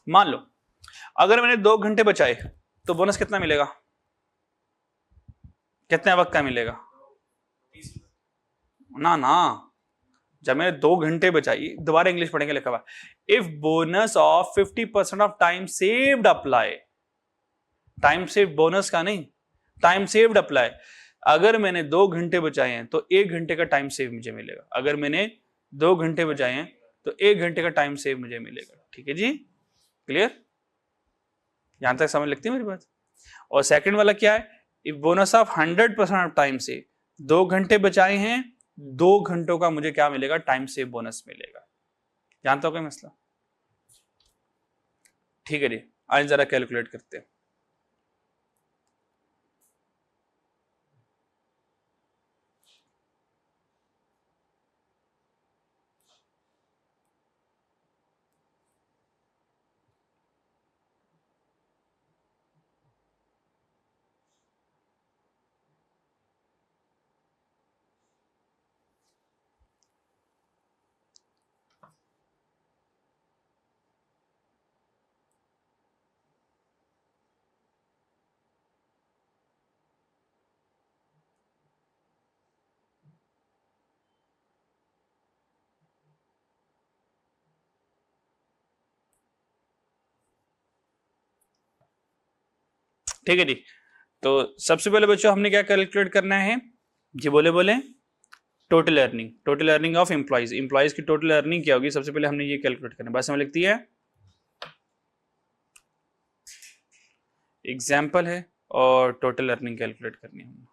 मान लो अगर मैंने 2 घंटे बचाए तो बोनस कितना मिलेगा, कितने वक्त का मिलेगा? ना, जब मैंने 2 घंटे बचाई, दोबारा इंग्लिश पढ़ेंगे, लिखा हुआ if bonus of 50% of time saved apply, time saved bonus का नहीं, टाइम सेव्ड अप्लाई। अगर मैंने 2 घंटे बचाए हैं तो 1 घंटे का टाइम सेव मुझे मिलेगा, अगर मैंने 2 घंटे बचाए हैं तो 1 घंटे का टाइम सेव मुझे मिलेगा, ठीक है जी, क्लियर? यहां तक समझ लगती है मेरी बात? और सेकंड वाला क्या है, if bonus of 100% of time से 2 घंटे बचाए हैं, 2 घंटों का मुझे क्या मिलेगा, टाइम सेव बोनस मिलेगा। जानते हो क्या मसला? ठीक है जी, आज जरा कैलकुलेट करते हैं। ठीक है जी, तो सबसे पहले बच्चों हमने क्या कैलकुलेट करना है जी, बोले टोटल अर्निंग ऑफ एम्प्लॉइज की टोटल अर्निंग क्या होगी, सबसे पहले हमने ये कैलकुलेट करना है। बस हमें लिखती है एग्जाम्पल है और टोटल अर्निंग कैलकुलेट करनी है।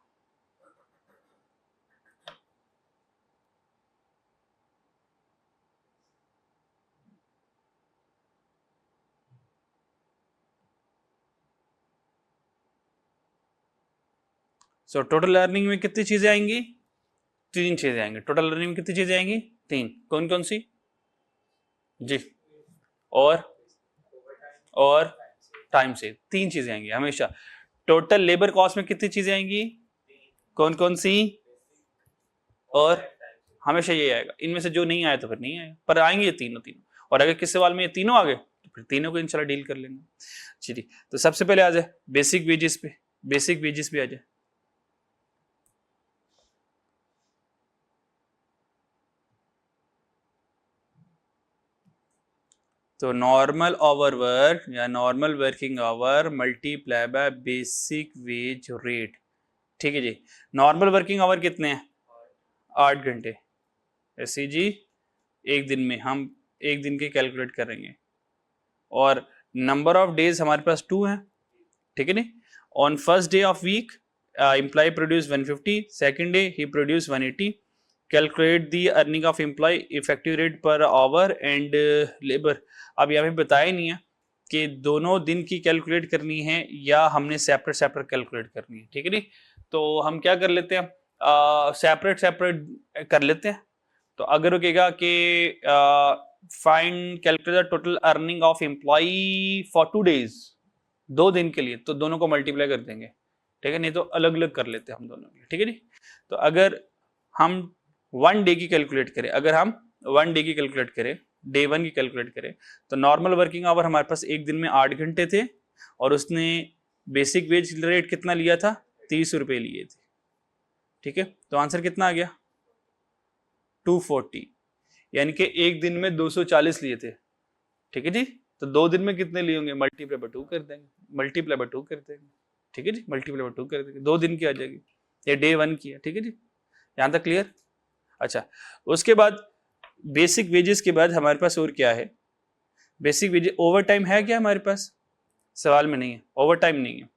सो टोटल अर्निंग में कितनी चीजें आएंगी, 3 चीजें आएंगी। टोटल अर्निंग में कितनी चीजें आएंगी, 3। कौन कौन सी जी? और टाइम से 3 चीजें आएंगी हमेशा। टोटल लेबर कॉस्ट में कितनी चीजें आएंगी, कौन कौन सी? और हमेशा ये आएगा, इनमें से जो नहीं आया तो फिर नहीं आएगा, पर आएंगे ये तीनों। और अगर किस सवाल में ये तीनों आ गए तो फिर तीनों को इंशाल्लाह डील कर लेंगे। चलिए, तो सबसे पहले आ जाए बेसिक वेजेस पे। बेसिक वेजेस भी आ जाए। तो नॉर्मल आवर वर्क या normal working hour multiply by basic wage rate. ठीक है जी। नॉर्मल वर्किंग आवर कितने हैं? 8 घंटे। ऐसे जी एक दिन में हम एक दिन के कैलकुलेट करेंगे और नंबर ऑफ डेज हमारे पास 2 हैं। ठीक है नहीं। On first day of week employ produce 150, second day he produce 180। Calculate the earning of employ effective rate per hour and labour. अब यहाँ पे बताया नहीं है कि दोनों दिन की कैलकुलेट करनी है या हमने सेपरेट सेपरेट कैलकुलेट करनी है। ठीक है नहीं। तो हम क्या कर लेते हैं, सेपरेट सेपरेट कर लेते हैं। तो अगर वो कहेगा कि find calculate the total earning of employ for 2 days, 2 दिन के लिए, तो दोनों को मल्टीप्लाई कर देंगे। ठीक है नहीं तो अलग अलग कर लेते हैं हम दोनों के लिए। ठीक है नहीं। तो अगर हम 1 डे की कैलकुलेट करें, अगर हम 1 डे की कैलकुलेट करें, डे 1 की कैलकुलेट करें, तो नॉर्मल वर्किंग आवर हमारे पास एक दिन में 8 घंटे थे और उसने बेसिक वेज रेट कितना लिया था? 30 रुपए लिए थे। ठीक है। तो आंसर कितना आ गया? 240। यानी कि एक दिन में 240 लिए थे। ठीक है जी। तो 2 दिन में कितने लिए होंगे? मल्टीप्लाई बाय 2 कर देंगे, मल्टीप्लाई बाय 2 कर देंगे। ठीक है जी। मल्टीप्लाई बाय 2 कर देंगे, 2 दिन की आ जाएगी। ये डे 1 की है। ठीक है जी। यहां तक क्लियर? अच्छा, उसके बाद बेसिक वेजेस के बाद हमारे पास और क्या है? बेसिक वेजेस, ओवर टाइम है क्या हमारे पास? सवाल में नहीं है, ओवर टाइम नहीं है,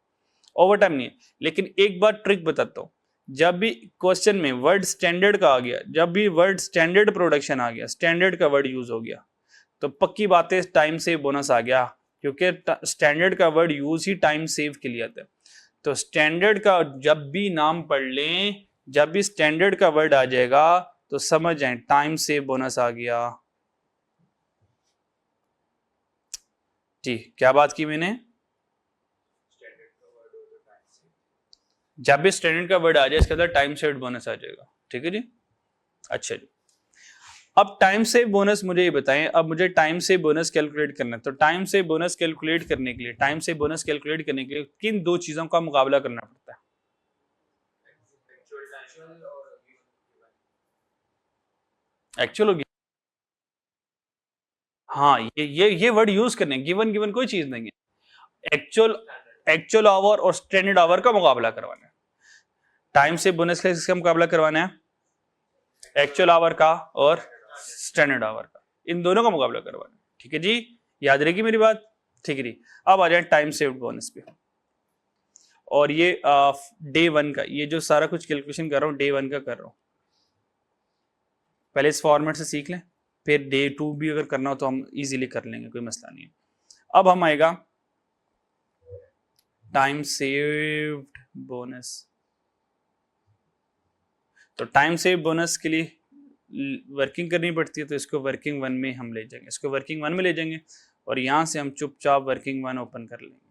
ओवर टाइम नहीं है। लेकिन एक बार ट्रिक बताता हूं, जब भी क्वेश्चन में वर्ड स्टैंडर्ड का आ गया, जब भी वर्ड स्टैंडर्ड प्रोडक्शन आ गया, स्टैंडर्ड का वर्ड यूज हो गया, तो पक्की बात है टाइम सेव बोनस आ गया, क्योंकि स्टैंडर्ड का वर्ड यूज ही टाइम सेव के लिए आता है। तो स्टैंडर्ड का जब भी नाम पढ़ लें, जब भी स्टैंडर्ड का वर्ड आ जाएगा तो समझ जाए टाइम सेव बोनस आ गया। जी, क्या बात की मैंने? जब भी स्टैंडर्ड का वर्ड आ जाए इसके अंदर टाइम सेव बोनस आ जाएगा। ठीक है जी। अच्छा जी, अब टाइम सेव बोनस मुझे ये बताएं, अब मुझे टाइम सेव बोनस कैलकुलेट करना है। तो टाइम सेव बोनस कैलकुलेट करने के लिए, टाइम सेव बोनस कैलकुलेट करने के लिए किन 2 चीजों का मुकाबला करना पड़ता है? एक्चुअल होगी। हाँ, ये वर्ड यूज करने, गिवन गिवन कोई चीज नहीं है। एक्चुअल, एक्चुअल आवर और स्टैंडर्ड आवर का मुकाबला करवाना है। टाइम सेव बोनस का किसका मुकाबला करवाना है? एक्चुअल आवर का और स्टैंडर्ड आवर का, इन दोनों का मुकाबला करवाना है। ठीक है जी, याद रहेगी मेरी बात? ठीक है जी। अब आ जाए टाइम सेव्ड बोनस पे। और ये डे 1 का, ये जो सारा कुछ कैलकुलेशन कर रहा हूँ डे 1 का कर रहा हूँ। पहले इस फॉर्मेट से सीख लें, फिर डे 2 भी अगर करना हो तो हम इजीली कर लेंगे, कोई मसला नहीं है। अब हम आएगा टाइम सेव्ड बोनस। तो टाइम सेव बोनस के लिए वर्किंग करनी पड़ती है, तो इसको वर्किंग 1 में हम ले जाएंगे, इसको वर्किंग 1 में ले जाएंगे और यहां से हम चुपचाप वर्किंग 1 ओपन कर लेंगे।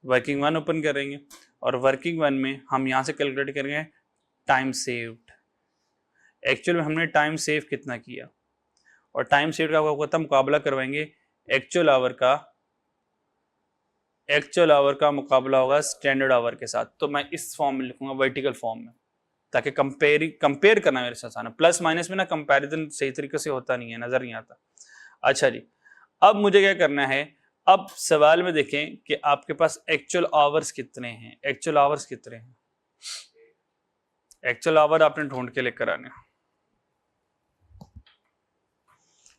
वर्किंग 1 ओपन करेंगे और वर्किंग 1 में हम यहां से कैलकुलेट करेंगे टाइम सेव्ड। एक्चुअल में हमने टाइम सेव कितना किया, और टाइम सेव का आपको मुकाबला करवाएंगे एक्चुअल आवर का, एक्चुअल आवर का मुकाबला होगा स्टैंडर्ड आवर के साथ। तो मैं इस फॉर्म में लिखूंगा, वर्टिकल फॉर्म में, ताकि कंपेयर करना मेरे साथ आना। प्लस माइनस में ना कंपैरिजन सही तरीके से होता नहीं है, नजर नहीं आता। अच्छा जी, अब मुझे क्या करना है, अब सवाल में देखें कि आपके पास एक्चुअल आवर्स कितने हैं, एक्चुअल आवर्स कितने हैं। एक्चुअल आवर आपने ढूंढ के लेकर आने।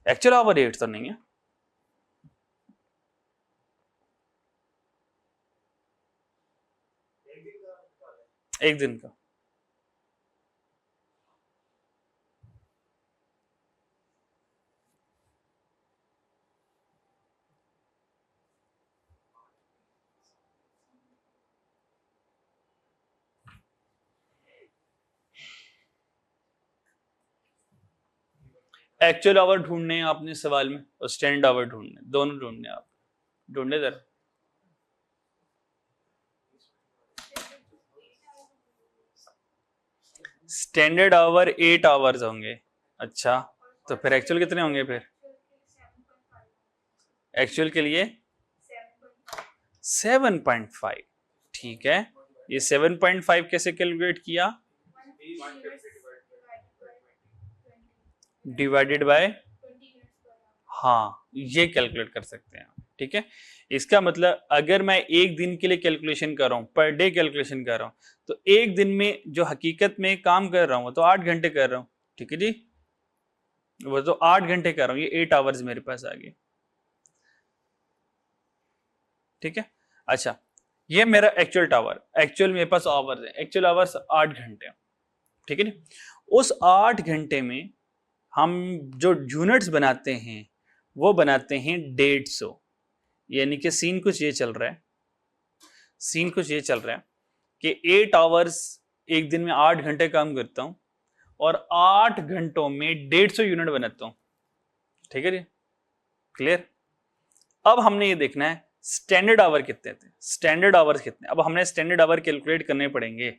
एक्चुअल आवर 8 तो नहीं है, एक दिन का। एक्चुअल आवर ढूंढने हैं आपने सवाल में, और स्टैंडर्ड आवर ढूंढने, दोनों ढूंढने आप। ढूंढने जरा। स्टैंडर्ड आवर 8 आवर्स होंगे। अच्छा, तो फिर एक्चुअल कितने होंगे? फिर एक्चुअल के लिए 7.5, ठीक है। ये 7.5 कैसे कैलकुलेट किया? डिवाइडेड बाय, हाँ ये कैलकुलेट कर सकते हैं, ठीक है। इसका मतलब अगर मैं एक दिन के लिए कैलकुलेशन कर रहा हूं, पर डे कैलकुलेशन कर रहा हूं, तो एक दिन में जो हकीकत में काम कर रहा हूं तो 8 घंटे कर रहा हूं, ठीक है जी, वो तो 8 घंटे कर रहा हूं, ये 8 आवर्स मेरे पास आ गए, ठीक है। अच्छा, ये मेरा एक्चुअल टावर, एक्चुअल मेरे पास आवर्स है, एक्चुअल आवर्स 8 घंटे, ठीक है ना। उस 8 घंटे में हम जो यूनिट्स बनाते हैं वो बनाते हैं 150, यानी कि सीन कुछ ये चल रहा है, सीन कुछ ये चल रहा है कि 8 आवर्स, एक दिन में 8 घंटे काम करता हूं और 8 घंटों में 150 यूनिट बनाता हूं, ठीक है जी, क्लियर। अब हमने ये देखना है स्टैंडर्ड आवर कितने थे, स्टैंडर्ड आवर्स कितने, अब हमने स्टैंडर्ड आवर कैलकुलेट करने पड़ेंगे।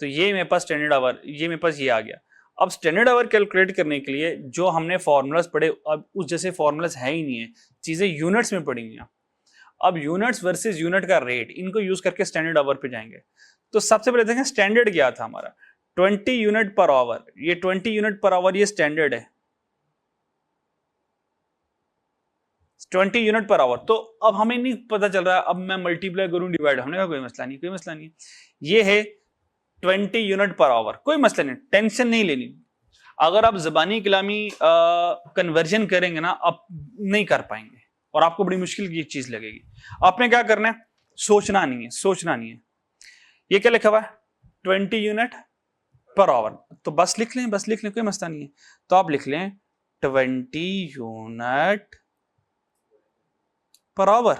तो ये मेरे पास स्टैंडर्ड आवर, ये मेरे पास ये आ गया। अब स्टैंडर्ड आवर कैलकुलेट करने के लिए जो हमने फॉर्मूलाज पढ़े, अब उस जैसे फॉर्मूलाज है ही नहीं है, चीजें यूनिट्स में पड़ी हुई हैं। अब यूनिट्स वर्सेस यूनिट का रेट, इनको यूज करके स्टैंडर्ड आवर पे जाएंगे। तो सबसे पहले देखें स्टैंडर्ड क्या था हमारा, 20 यूनिट पर आवर, ये 20 यूनिट पर आवर ये स्टैंडर्ड है, 20 यूनिट पर आवर। तो अब हमें नहीं पता चल रहा है, अब मैं मल्टीप्लाई करूं डिवाइड, हमने कहा कोई मसला नहीं, कोई मसला नहीं है, ये है 20 यूनिट पर आवर, कोई मसला नहीं, टेंशन नहीं लेनी। अगर आप जबानी कलामी कन्वर्जन करेंगे ना, आप नहीं कर पाएंगे और आपको बड़ी मुश्किल की चीज लगेगी। आपने क्या करना है, सोचना नहीं है, सोचना नहीं है। ये क्या लिखा हुआ है, 20 यूनिट पर आवर, तो बस लिख लें, बस लिख लें, कोई मसला नहीं है। तो आप लिख लें 20 यूनिट पर आवर,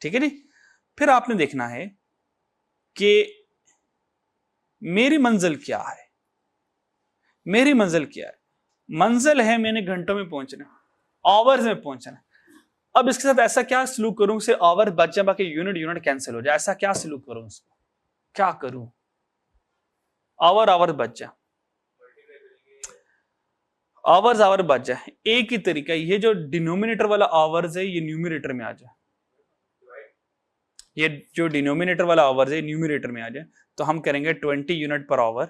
ठीक है जी। फिर आपने देखना है कि मेरी मंजिल क्या है, मेरी मंजिल क्या है, मंजिल है मैंने घंटों में पहुंचना, आवर्स में पहुंचना। अब इसके साथ ऐसा क्या सलूक करूं से आवर बच जाए, बाकी यूनिट यूनिट कैंसिल हो जाए, ऐसा क्या सलूक करूं उसको, क्या करूं, आवर आवर बच जाए, आवर्स आवर बच जाए। एक ही तरीका, ये जो डिनोमिनेटर वाला आवर्स है ये न्यूमिनेटर में आ जाए, ये जो डिनोमिनेटर वाला आवर्स है न्यूमिनेटर में आ जाए। तो हम करेंगे 20 unit per hour,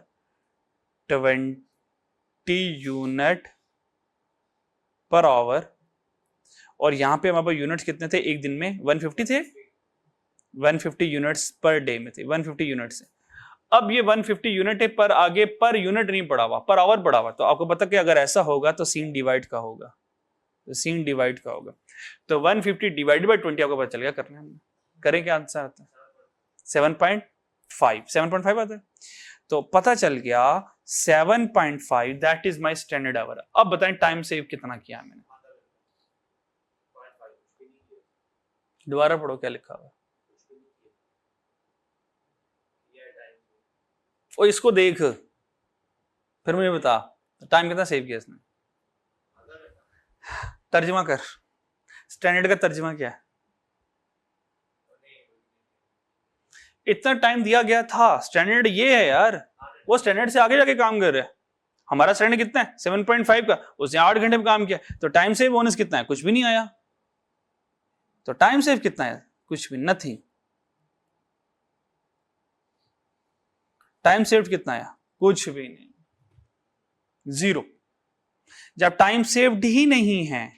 20 unit per hour, और यहां पे हमारे पास यूनिट्स कितने थे एक दिन में, 150 थे, 150 यूनिट्स पर डे में थे, 150 यूनिट्स है। अब ये 150 यूनिट है, पर आगे पर यूनिट नहीं पड़ा हुआ, पर आवर पड़ा हुआ। तो आपको पता कि अगर ऐसा होगा तो सीन डिवाइड का होगा, तो सीन डिवाइड का होगा। तो 150 डिवाइडेड बाय 20 आपको पता चल गया, करना है, करें क्या आंसर आता है, 7.5, 7.5 आता है। तो पता चल गया 7.5 that is my standard our. अब बताएं टाइम सेव कितना किया मैंने, दोबारा पढ़ो क्या लिखा हुआ, और इसको देख फिर मुझे बता टाइम कितना सेव किया इसने, तर्जमा कर, स्टैंडर्ड का तर्जमा क्या है, इतना टाइम दिया गया था, स्टैंडर्ड ये है यार, वो स्टैंडर्ड से आगे जाके काम कर रहे हैं। हमारा स्टैंडर्ड कितना है 7.5 का, उसने 8 घंटे में काम किया, तो टाइम सेव बोनस कितना है, कुछ भी नहीं आया। तो टाइम सेव कितना है, कुछ भी, नथिंग। टाइम सेव्ड कितना आया, कुछ भी नहीं, जीरो। जब टाइम सेव्ड ही नहीं है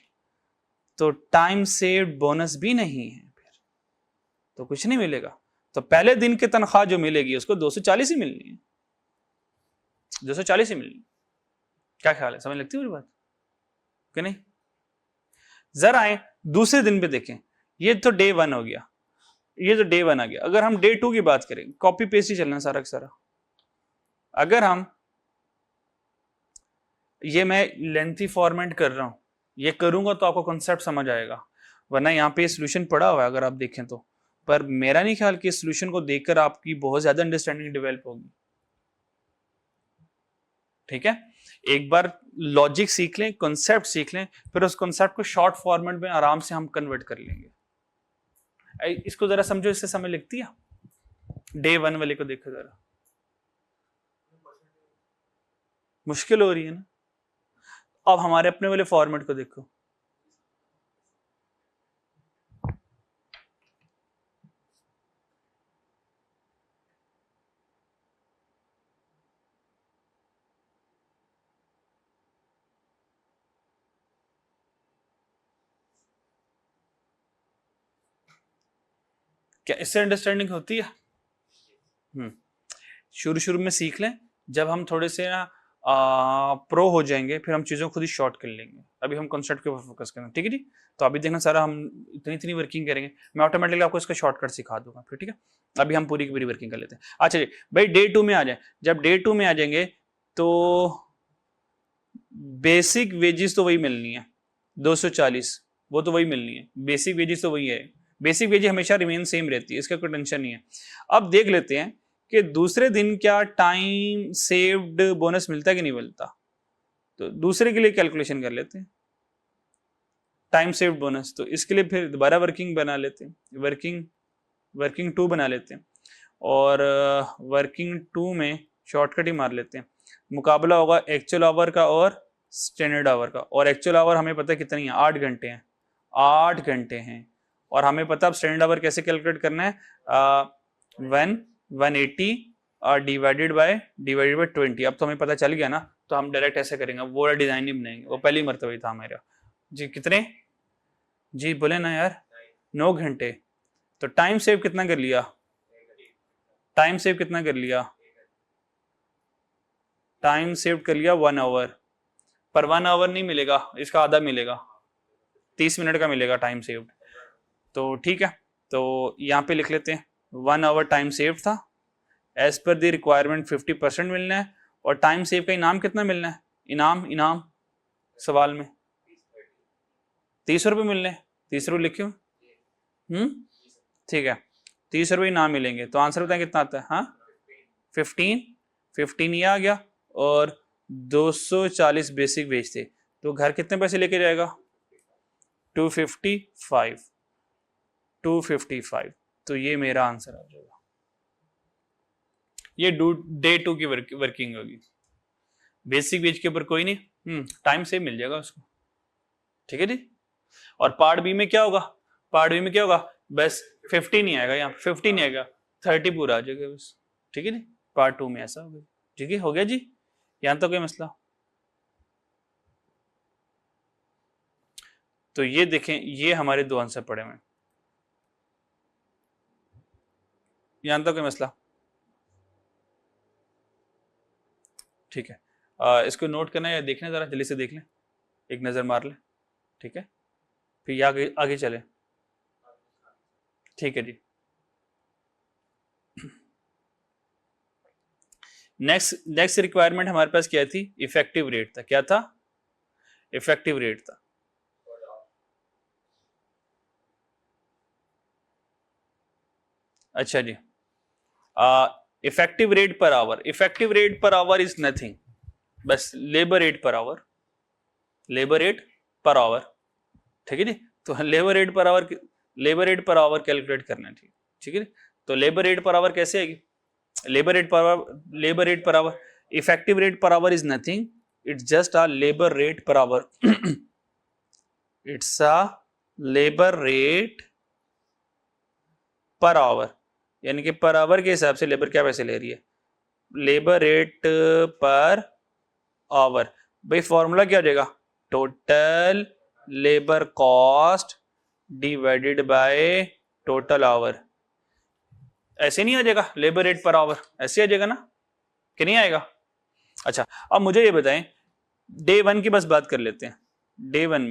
तो टाइम सेव्ड बोनस भी नहीं है, फिर तो कुछ नहीं मिलेगा। तो पहले दिन की तनख्वाह जो मिलेगी उसको 240 ही मिलनी है, 240 ही मिलनी। क्या ख्याल है, समझ लगती है मेरी बात कि नहीं। जरा आए दूसरे दिन पे देखें, ये तो डे 1 हो गया, ये तो डे 1 आ गया। अगर हम डे 2 की बात करें, कॉपी पेस्ट ही चलना सारा का सारा। अगर हम, ये मैं लेंथी फॉर्मेट कर रहा हूं, ये करूंगा तो आपको कॉन्सेप्ट समझ आएगा, वरना यहाँ पे सोल्यूशन पड़ा हुआ है अगर आप देखें तो। पर मेरा नहीं ख्याल कि सोल्यूशन को देखकर आपकी बहुत ज्यादा अंडरस्टैंडिंग डेवलप होगी, ठीक है। एक बार लॉजिक सीख लें, कॉन्सेप्ट सीख लें, फिर उस कॉन्सेप्ट को शॉर्ट फॉर्मेट में आराम से हम कन्वर्ट कर लेंगे। इसको जरा समझो, इससे समय लगती है। डे 1 वाले को देखो जरा, मुश्किल हो रही है ना। अब हमारे अपने वाले फॉर्मेट को देखो, क्या इससे अंडरस्टैंडिंग होती है? शुरू शुरू में सीख लें, जब हम थोड़े से ना प्रो हो जाएंगे फिर हम चीज़ों को खुद ही शॉर्ट कर लेंगे। अभी हम कॉन्सेप्ट के ऊपर फोकस करें, ठीक है जी। तो अभी देखना सारा हम इतनी इतनी वर्किंग करेंगे, मैं ऑटोमेटिकली आपको इसका शॉर्टकट सिखा दूंगा फिर, ठीक है। अभी हम पूरी की पूरी वर्किंग कर लेते हैं। अच्छा जी भाई, डे 2 में आ जाए। जब डे 2 में आ जाएंगे तो बेसिक वेजेस तो वही मिलनी है 240, वो तो वही मिलनी है, बेसिक वेजेस तो वही है। बेसिक वेजेस हमेशा रिमेन सेम रहती है, इसका कोई टेंशन नहीं है। अब देख लेते हैं कि दूसरे दिन क्या टाइम सेव्ड बोनस मिलता है कि नहीं मिलता। तो दूसरे के लिए कैलकुलेशन कर लेते हैं टाइम सेव्ड बोनस। तो इसके लिए फिर दोबारा वर्किंग बना लेते हैं, वर्किंग 2 बना लेते हैं, और वर्किंग 2 में शॉर्टकट ही मार लेते हैं। मुकाबला होगा एक्चुअल आवर का और स्टैंडर्ड आवर का, और एक्चुअल आवर हमें पता है कितनी है, 8 घंटे हैं, 8 घंटे हैं। और हमें पता है अब स्टैंडर्ड आवर कैसे कैलकुलेट करना है, 180 डिवाइडेड बाय 20। अब तो हमें पता चल गया ना, तो हम डायरेक्ट ऐसे करेंगे, वो वाला डिजाइन नहीं बनाएंगे, वो पहली मरतबा ही था मेरा जी। कितने जी बोले ना यार, 9 घंटे। तो टाइम सेव कितना कर लिया, टाइम सेव कितना कर लिया, टाइम सेव कर लिया 1 आवर। पर 1 आवर नहीं मिलेगा, इसका आधा मिलेगा, 30 मिनट का मिलेगा टाइम सेव। तो ठीक है, तो यहाँ पे लिख लेते हैं 1 आवर टाइम सेव था, एज पर द रिक्वायरमेंट 50% मिलना है। और टाइम सेव का इनाम कितना मिलना है, इनाम सवाल में 30 रुपये मिलने, 30 रुपये लिखे हो, ठीक है, 30 रुपये इनाम मिलेंगे। तो आंसर बताएं कितना आता है, हाँ 15 ये आ गया, और 240 बेसिक वेज थे। तो घर कितने पैसे लेके जाएगा, 255। तो ये मेरा आंसर आ जाएगा। ये डे 2 की वर्किंग होगी, बेसिक वेज के ऊपर कोई नहीं, टाइम से मिल जाएगा उसको, ठीक है जी। और पार्ट बी में क्या होगा, पार्ट बी में क्या होगा, बस 50 नहीं आएगा, यहाँ 50 नहीं आएगा, 30 पूरा आ जाएगा बस, ठीक है जी। पार्ट 2 में ऐसा होगा, ठीक है, हो गया जी, यहाँ तो कोई मसला। तो ये देखें, ये हमारे 2 आंसर पड़े हुए, यहाँ तो कोई मसला, ठीक है। इसको नोट करना है या देखना, जरा जल्दी से देख लें, एक नजर मार लें, ठीक है, फिर आगे आगे चले, ठीक है जी। नेक्स्ट रिक्वायरमेंट हमारे पास क्या थी, इफेक्टिव रेट था, क्या था, इफेक्टिव रेट था। अच्छा जी, effective rate per hour, effective rate per hour is nothing, बस labour rate per hour, labour rate per hour, ठीक है जी। तो labour rate per hour calculate करना है, ठीक है। तो लेबर रेट पर आवर कैसे आएगी, labour rate per hour, effective rate per hour is nothing, it's just a labour rate per our, it's a labour rate per our, यानी कि per hour के हिसाब से लेबर क्या पैसे ले रही है, लेबर रेट पर आवर। भाई फॉर्मूला क्या हो जाएगा, total labour cost divided by total hour. ऐसे नहीं आ जाएगा लेबर रेट पर आवर, ऐसे आ जाएगा ना, कि नहीं आएगा। अच्छा, अब मुझे ये बताएं, डे 1 की बस बात कर लेते हैं, डे 1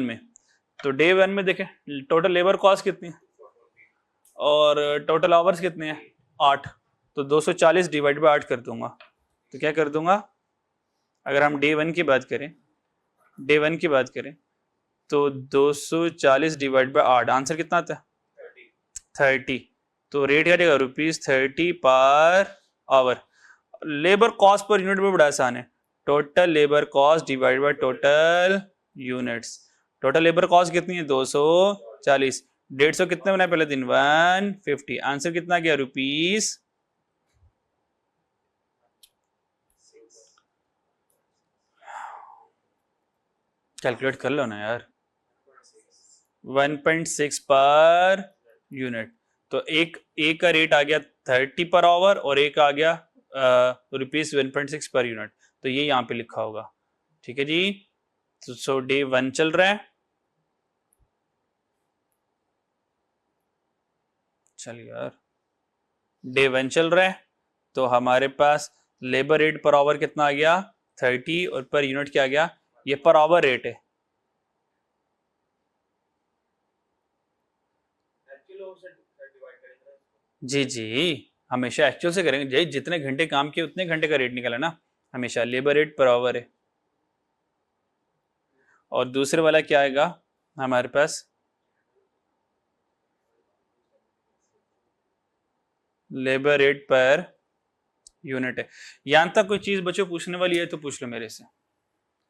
में तो डे 1 में देखें टोटल लेबर कॉस्ट कितनी है और टोटल आवर्स कितने हैं, 8। तो 240 डिवाइड बाय 8 कर दूंगा, तो क्या कर दूंगा, अगर हम डे 1 की बात करें, तो 240 डिवाइड बाय 8, आंसर कितना आता है, 30। तो रेट क्या रहेगा, ₹30 पर hour. Labour cost per unit में बड़ा आसान है, total labour cost divide by total units. Total labour cost कितनी है, 240, 150 कितने बनाए पहले दिन, 150, आंसर कितना गया, ₹। कैलकुलेट कर लो ना यार, 1.6 पर यूनिट। तो एक का रेट आ गया 30 पर आवर और एक आ गया ₹1.6 पर यूनिट, तो ये यहाँ पे लिखा होगा, ठीक है जी। तो सो डे 1 चल रहा है, चल यार, डे 1 चल रहा है तो हमारे पास लेबर रेट पर आवर कितना आ गया 30 और पर यूनिट क्या आ गया, ये पर आवर रेट है। एक्चुअल से डिवाइड करेंगे जी जी, हमेशा एक्चुअल से करेंगे जी, जितने घंटे काम किए उतने घंटे का रेट निकला ना, हमेशा लेबर रेट पर आवर है। और दूसरे वाला क्या आएगा हमारे पास, लेबर रेट पर यूनिट है। यहां तक कोई चीज बच्चों पूछने वाली है तो पूछ लो मेरे से,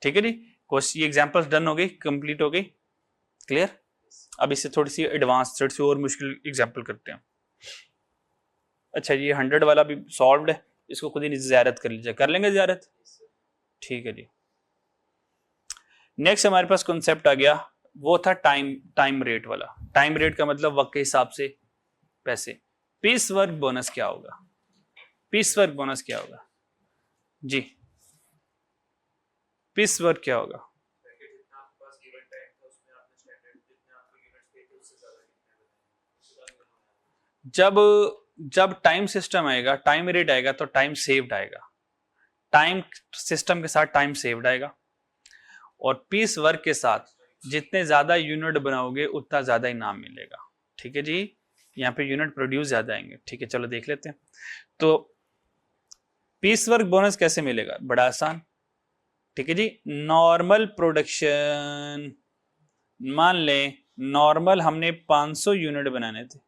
ठीक है जी। क्वेश्चन ये एग्जांपल्स डन हो गई, कंप्लीट हो गई, क्लियर। अब इससे थोड़ी सी एडवांस, थोड़ी सी और मुश्किल एग्जांपल करते हैं। अच्छा ये 100 वाला भी सॉल्व्ड है, इसको खुद ही ज़ियारत कर लीजिए, कर लेंगे ज़ियारत, ठीक है जी। नेक्स्ट हमारे पास कॉन्सेप्ट आ गया, वो था टाइम रेट वाला। टाइम रेट का मतलब वक्त के हिसाब से पैसे। पीस वर्क बोनस क्या होगा, पीस वर्क बोनस क्या होगा जी, पीस वर्क क्या होगा। करके जितना आपके पास गिवन टाइम था उसमें आपने स्टैंडर्ड जितने आपको यूनिट्स दिए थे उससे ज्यादा कितने बनाए, उससे ज्यादा कितने बनाए। जब टाइम सिस्टम आएगा, टाइम रेट आएगा तो टाइम सेव्ड आएगा, टाइम सिस्टम के साथ टाइम सेव्ड आएगा। और पीस वर्क के साथ जितने ज्यादा यूनिट बनाओगे उतना ज्यादा इनाम मिलेगा, ठीक है जी। यहाँ पे यूनिट प्रोड्यूस ज्यादा आएंगे, ठीक है चलो देख लेते हैं। तो पीस वर्क बोनस कैसे मिलेगा, बड़ा आसान, ठीक है जी। नॉर्मल प्रोडक्शन, मान लें नॉर्मल हमने 500 यूनिट बनाने थे,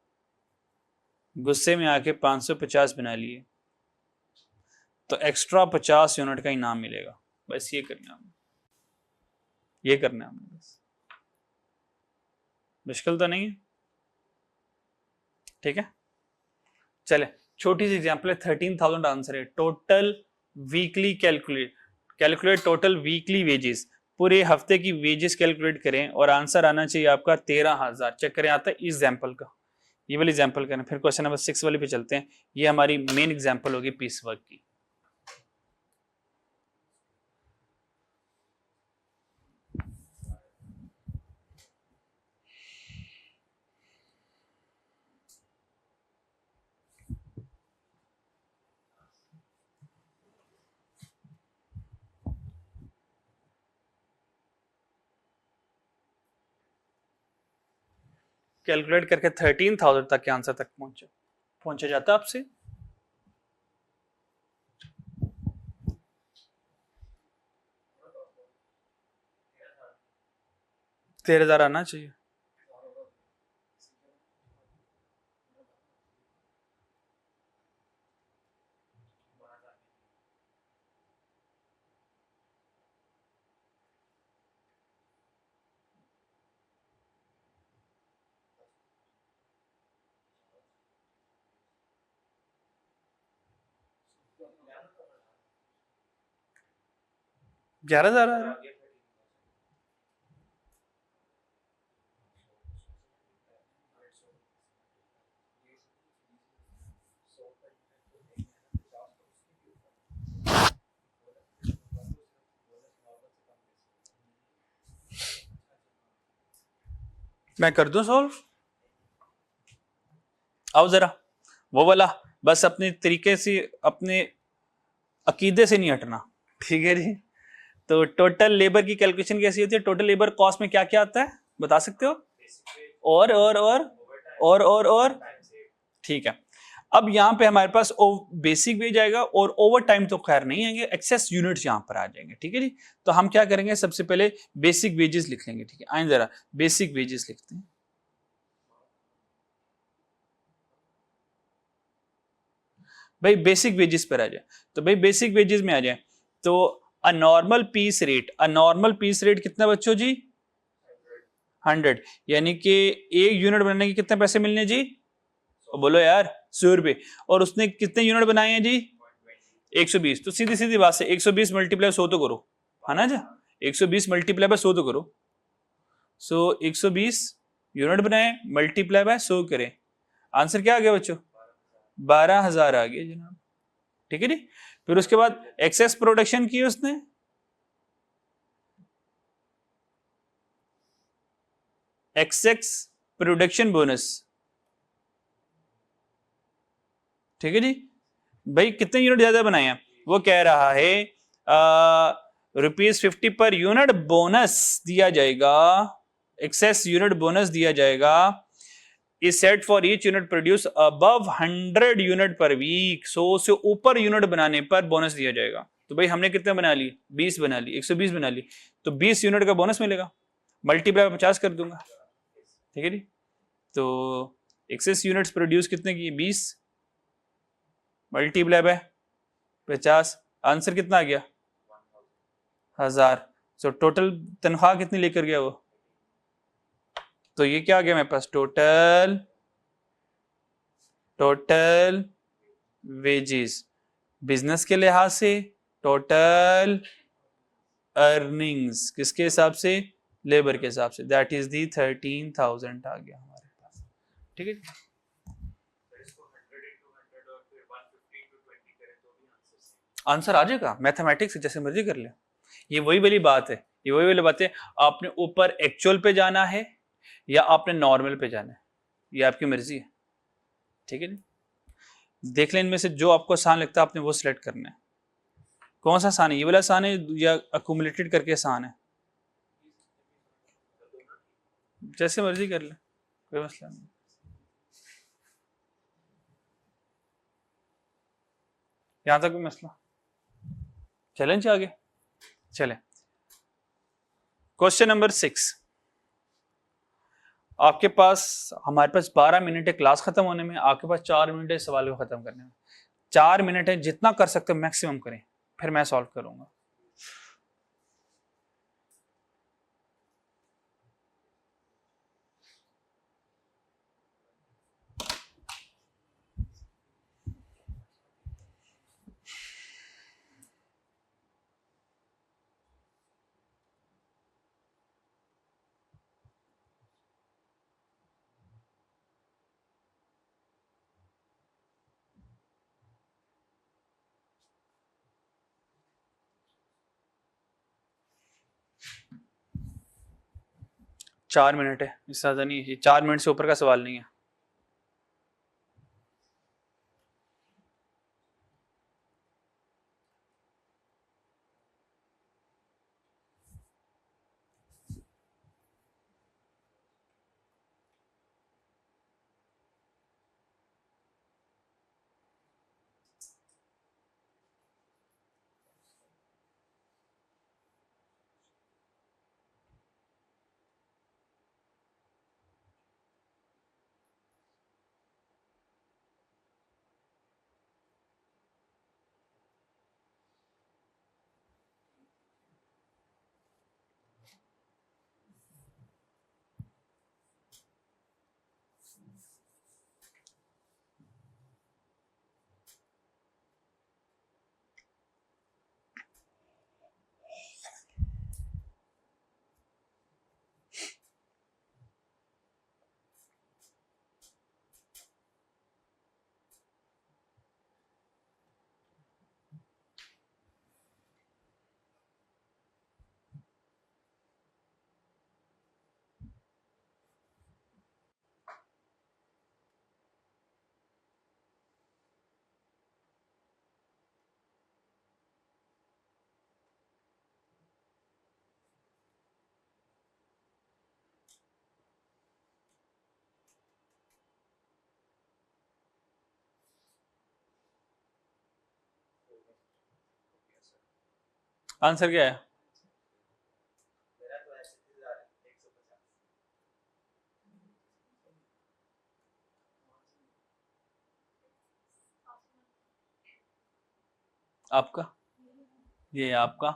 गुस्से में आके 550 बना लिए, तो एक्स्ट्रा 50 यूनिट का इनाम मिलेगा। बस ये करना है, ये करना है हमने, बस मुश्किल तो नहीं है, ठीक है। चले छोटी सी एग्जांपल है, 13,000 आंसर है। Total weekly calculate total weekly wages, पूरे हफ्ते की वेजेस कैलकुलेट करें और आंसर आना चाहिए आपका 13,000। चेक करें आता है इस एग्जांपल का, ये वाली एग्जांपल करें, फिर क्वेश्चन नंबर 6 वाले पे चलते हैं। ये हमारी मेन एग्जांपल होगी पीस वर्क की। कैलकुलेट करके 13,000 तक के आंसर तक पहुंचा जाता है आपसे। 13,000 आना चाहिए। ग्यारह हजार आ रहा है। मैं कर दूं सॉल्व, आओ जरा, वो वाला, बस अपने तरीके से, अपने अकीदे से नहीं हटना, ठीक है जी। तो टोटल लेबर की कैलकुलेशन कैसी होती है, टोटल लेबर कॉस्ट में क्या क्या आता है बता सकते हो, और ठीक है। अब यहाँ पे हमारे पास बेसिक वेज आएगा और ओवर टाइम तो खैर नहीं आएंगे, एक्सेस यूनिट्स यहाँ पर आ जाएंगे, ठीक है जी। तो हम क्या करेंगे, सबसे पहले बेसिक वेजेस लिख लेंगे, ठीक है। आइए जरा बेसिक वेजेस लिखते हैं। भाई बेसिक वेजेस पर आ जाए, तो भाई बेसिक वेजेस में आ जाए तो अ नॉर्मल पीस रेट कितना बच्चों जी 100, यानी कि एक यूनिट बनाने के कितने पैसे मिलने जी, बोलो यार 100 रुपए। और उसने कितने यूनिट बनाए हैं जी 120, तो सीधी सीधी बात से 120 मल्टीप्लाई 100 तो करो, है ना जी, 120 मल्टीप्लाई बाय 100 तो करो। सो 120 यूनिट बनाए मल्टीप्लाई बाय 100 करें, आंसर क्या आ गया बच्चों 12,000 आ गया जनाब, ठीक है जी। फिर उसके बाद एक्सेस प्रोडक्शन की उसने, एक्सेस प्रोडक्शन बोनस, ठीक है जी। भाई कितने यूनिट ज्यादा बनाए हैं, वो कह रहा है ₹50 पर यूनिट बोनस दिया जाएगा, एक्सेस यूनिट बोनस दिया जाएगा, is set for each unit produce above 100 unit per week. 100 से ऊपर यूनिट बनाने पर बोनस दिया जाएगा। तो भाई हमने कितने बना ली, 20 बना ली, 120 बना ली, तो 20 यूनिट का बोनस मिलेगा, मल्टीप्लाई 50 कर दूंगा, ठीक है जी। तो एक्सेस यूनिट्स प्रोड्यूस कितने की, 20 मल्टीप्लाई बाय 50, आंसर कितना आ गया, 1000। सो टोटल तनख्वाह कितनी लेकर गया वो, तो ये क्या आ गया मेरे पास, टोटल वेजेस, बिजनेस के लिहाज से टोटल अर्निंग्स किसके हिसाब से, लेबर के हिसाब से, दैट इज दी 13,000 आ गया हमारे पास, ठीक है। फिर इसको 100 into 100 और फिर 150 into 20 करें तो भी आंसर सेम। आंसर आ जाएगा, मैथमेटिक्स जैसे मर्जी कर ले, ये वही वाली बात है, ये वही वाली बात है। आपने ऊपर एक्चुअल पे जाना है या आपने नॉर्मल पे जाना है, ये आपकी मर्जी है, ठीक है जी। देख लें इनमें से जो आपको आसान लगता है आपने वो सिलेक्ट करना है। कौन सा आसान है, ये वाला आसान है या अकुमुलेटेड करके आसान है, जैसे मर्जी कर ले, कोई मसला नहीं। यहां तक कोई मसला, चैलेंज आगे चले। क्वेश्चन नंबर 6, आपके पास, हमारे पास 12 मिनट है क्लास खत्म होने में, आपके पास 4 मिनट है सवाल को खत्म करने में। 4 मिनट है, जितना कर सकते हो मैक्सिमम करें, फिर मैं सॉल्व करूंगा। चार मिनट है, इससे ज्यादा नहीं है, 4 मिनट से ऊपर का सवाल नहीं है। आंसर क्या है, मेरा तो ऐसे ही जा रहा है 150। आपका, ये आपका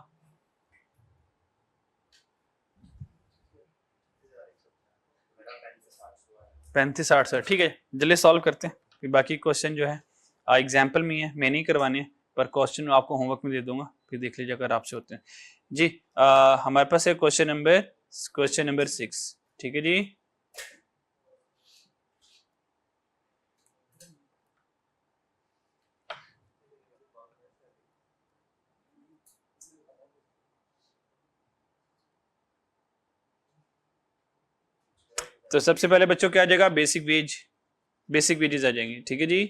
35-60 सर, ठीक है। जल्दी सॉल्व करते हैं, फिर बाकी क्वेश्चन जो है एग्जाम्पल में ही है, मैं नहीं करवाने, पर क्वेश्चन आपको होमवर्क में दे दूंगा, फिर देख लीजिए अगर आपसे होते हैं जी। हमारे पास है क्वेश्चन नंबर 6, ठीक है जी। तो सबसे पहले बच्चों क्या आ जाएगा, बेसिक वेजेस आ जाएंगे, ठीक है जी।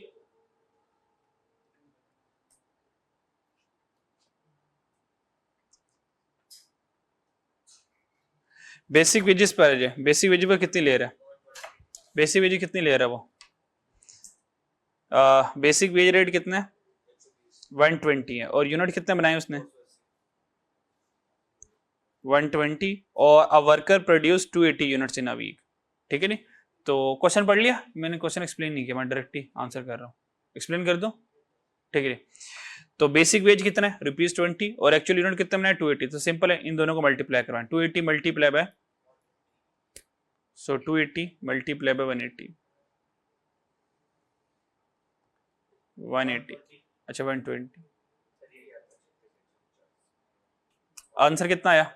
बेसिक वेजेस पर है, बेसिक वेजेस पर कितनी ले रहा है, बेसिक वेज कितनी ले रहा है वो, बेसिक वेज रेट कितना है 120 है, और यूनिट कितने बनाए उसने 120, और a worker produce 280 units in a week, ठीक है नहीं। तो क्वेश्चन पढ़ लिया मैंने, क्वेश्चन एक्सप्लेन नहीं किया, मैं डायरेक्ट ही आंसर कर रहा हूँ, एक्सप्लेन कर दो, ठीक है। तो बेसिक वेज कितना है ₹20 और एक्चुअल यूनिट कितना बनाया 280, तो सिंपल है इन दोनों को मल्टीप्लाई करवाएं, 280 multiply by, so 280 multiply by 180, 180, अच्छा 120, आंसर कितना आया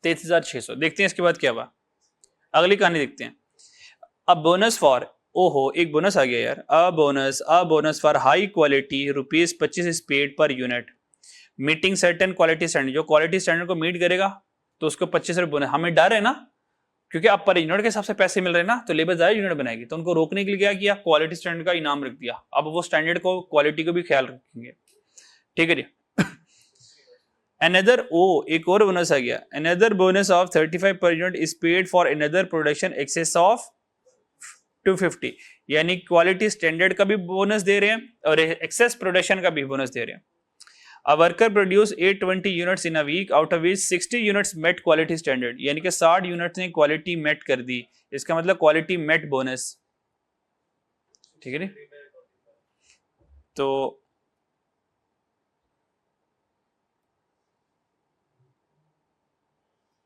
33,600। देखते हैं इसके बाद क्या हुआ, अगली कहानी देखते हैं। अब बोनस फॉर, ओहो एक बोनस आ गया यार, a bonus for high quality ₹25 is paid per unit meeting certain quality standard, जो क्वालिटी स्टैंडर्ड को मीट करेगा तो उसको 25 रुपये बोनस। हमें डर है ना, क्योंकि अब पर यूनिट के हिसाब से पैसे मिल रहे हैं ना, तो लेबर ज्यादा यूनिट बनाएगी, तो उनको रोकने के लिए क्या किया, क्वालिटी स्टैंडर्ड का इनाम रख दिया। अब वो स्टैंडर्ड को, क्वालिटी को भी ख्याल रखेंगे, ठीक है जी। Another, एक और बोनस आ गया, another bonus of 35 per unit is paid for another production excess of 250, यानी क्वालिटी स्टैंडर्ड का भी बोनस दे रहे हैं और एक्सेस प्रोडक्शन का भी बोनस दे रहे हैं। A worker produce 820 units in a week, out of which 60 units met quality standard, यानी कि 60 यूनिट्स ने क्वालिटी मेट कर दी, इसका मतलब क्वालिटी मेट बोनस, ठीक है। तो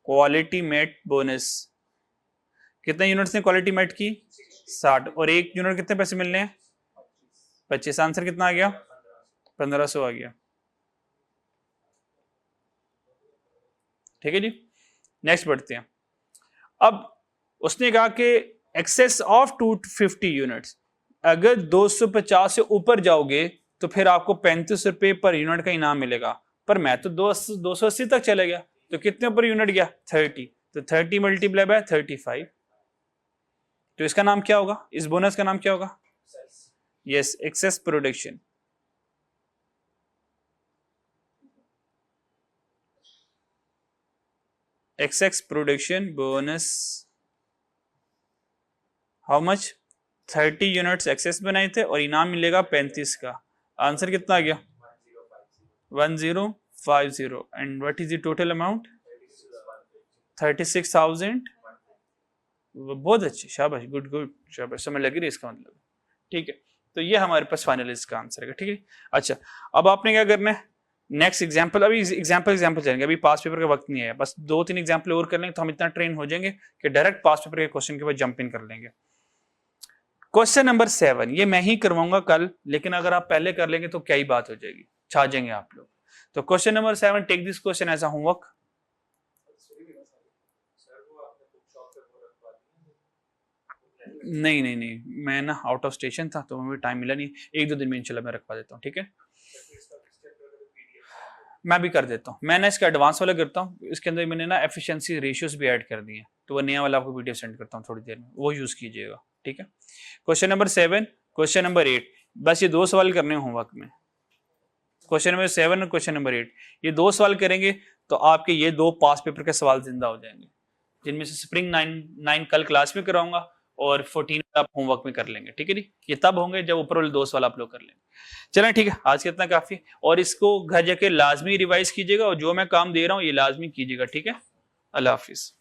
क्वालिटी मेट बोनस, कितने यूनिट्स ने क्वालिटी मेट की 60, और एक यूनिट कितने पैसे मिलने हैं 25, आंसर कितना आ गया 1500 आ गया, ठीक है जी। नेक्स्ट बढ़ते हैं। अब उसने कहा कि एक्सेस ऑफ 250 यूनिट्स, अगर 250 से ऊपर जाओगे तो फिर आपको 35 रुपए पर यूनिट का इनाम मिलेगा, पर मैं तो 280 तक चले गया, तो कितने पर यूनिट गया 30, तो 30 मल्टीप्लाई बाय 35, तो इसका नाम क्या होगा, इस बोनस का नाम क्या होगा, yes excess production. Excess production bonus, how much 30 units excess बनाए थे और इनाम मिलेगा 35 का, आंसर कितना आ गया 1050, and what is the total amount 36,000, बहुत अच्छी, शाबाश, गुड गुड, शाबाश, समझ लगी रही इसका मतलब, ठीक है। तो ये हमारे पास फाइनल इसका आंसर है, ठीक है। अच्छा अब आपने क्या करना है, नेक्स्ट एग्जाम्पल, अभी एग्जाम्पल चलेंगे, अभी पास पेपर का वक्त नहीं है, बस 2-3 एग्जाम्पल और कर लेंगे तो हम इतना ट्रेन हो जाएंगे कि डायरेक्ट पास पेपर के क्वेश्चन के बाद जंप इन कर लेंगे। क्वेश्चन नंबर 7 ये मैं ही करवाऊंगा कल, लेकिन अगर आप पहले कर लेंगे तो क्या ही बात हो जाएगी, छा जाएंगे आप लोग। तो question number 7, take this question as a homework. नहीं, मैं ना आउट ऑफ स्टेशन था तो मुझे टाइम मिला नहीं, 1-2 दिन में इंशाल्लाह मैं रखवा देता हूँ, ठीक है। मैं भी कर देता हूँ, मैं ना इसका एडवांस वाला करता हूँ, इसके अंदर मैंने ना एफिशिएंसी रेशियोज भी ऐड कर दिए हैं, तो वो नया वाला आपको वीडियो सेंड करता हूँ थोड़ी देर में, वो यूज कीजिएगा, ठीक है। क्वेश्चन नंबर 7, क्वेश्चन नंबर 8, बस ये 2 सवाल करने हैं होमवर्क में, क्वेश्चन नंबर 7 और क्वेश्चन नंबर 8, ये 2 सवाल करेंगे तो आपके ये 2 पास पेपर के सवाल जिंदा हो जाएंगे, जिनमें से स्प्रिंग 9 कल क्लास में कराऊंगा और 14 आप होमवर्क में कर लेंगे, ठीक है जी। ये तब होंगे जब ऊपर वाले 2 सवाल आप लोग कर लेंगे। चलें ठीक है, आज के इतना काफी है, और इसको घर जाके लाजमी रिवाइज कीजिएगा, और जो मैं काम दे रहा हूँ ये लाजमी कीजिएगा, ठीक है। अल्लाह हाफिज।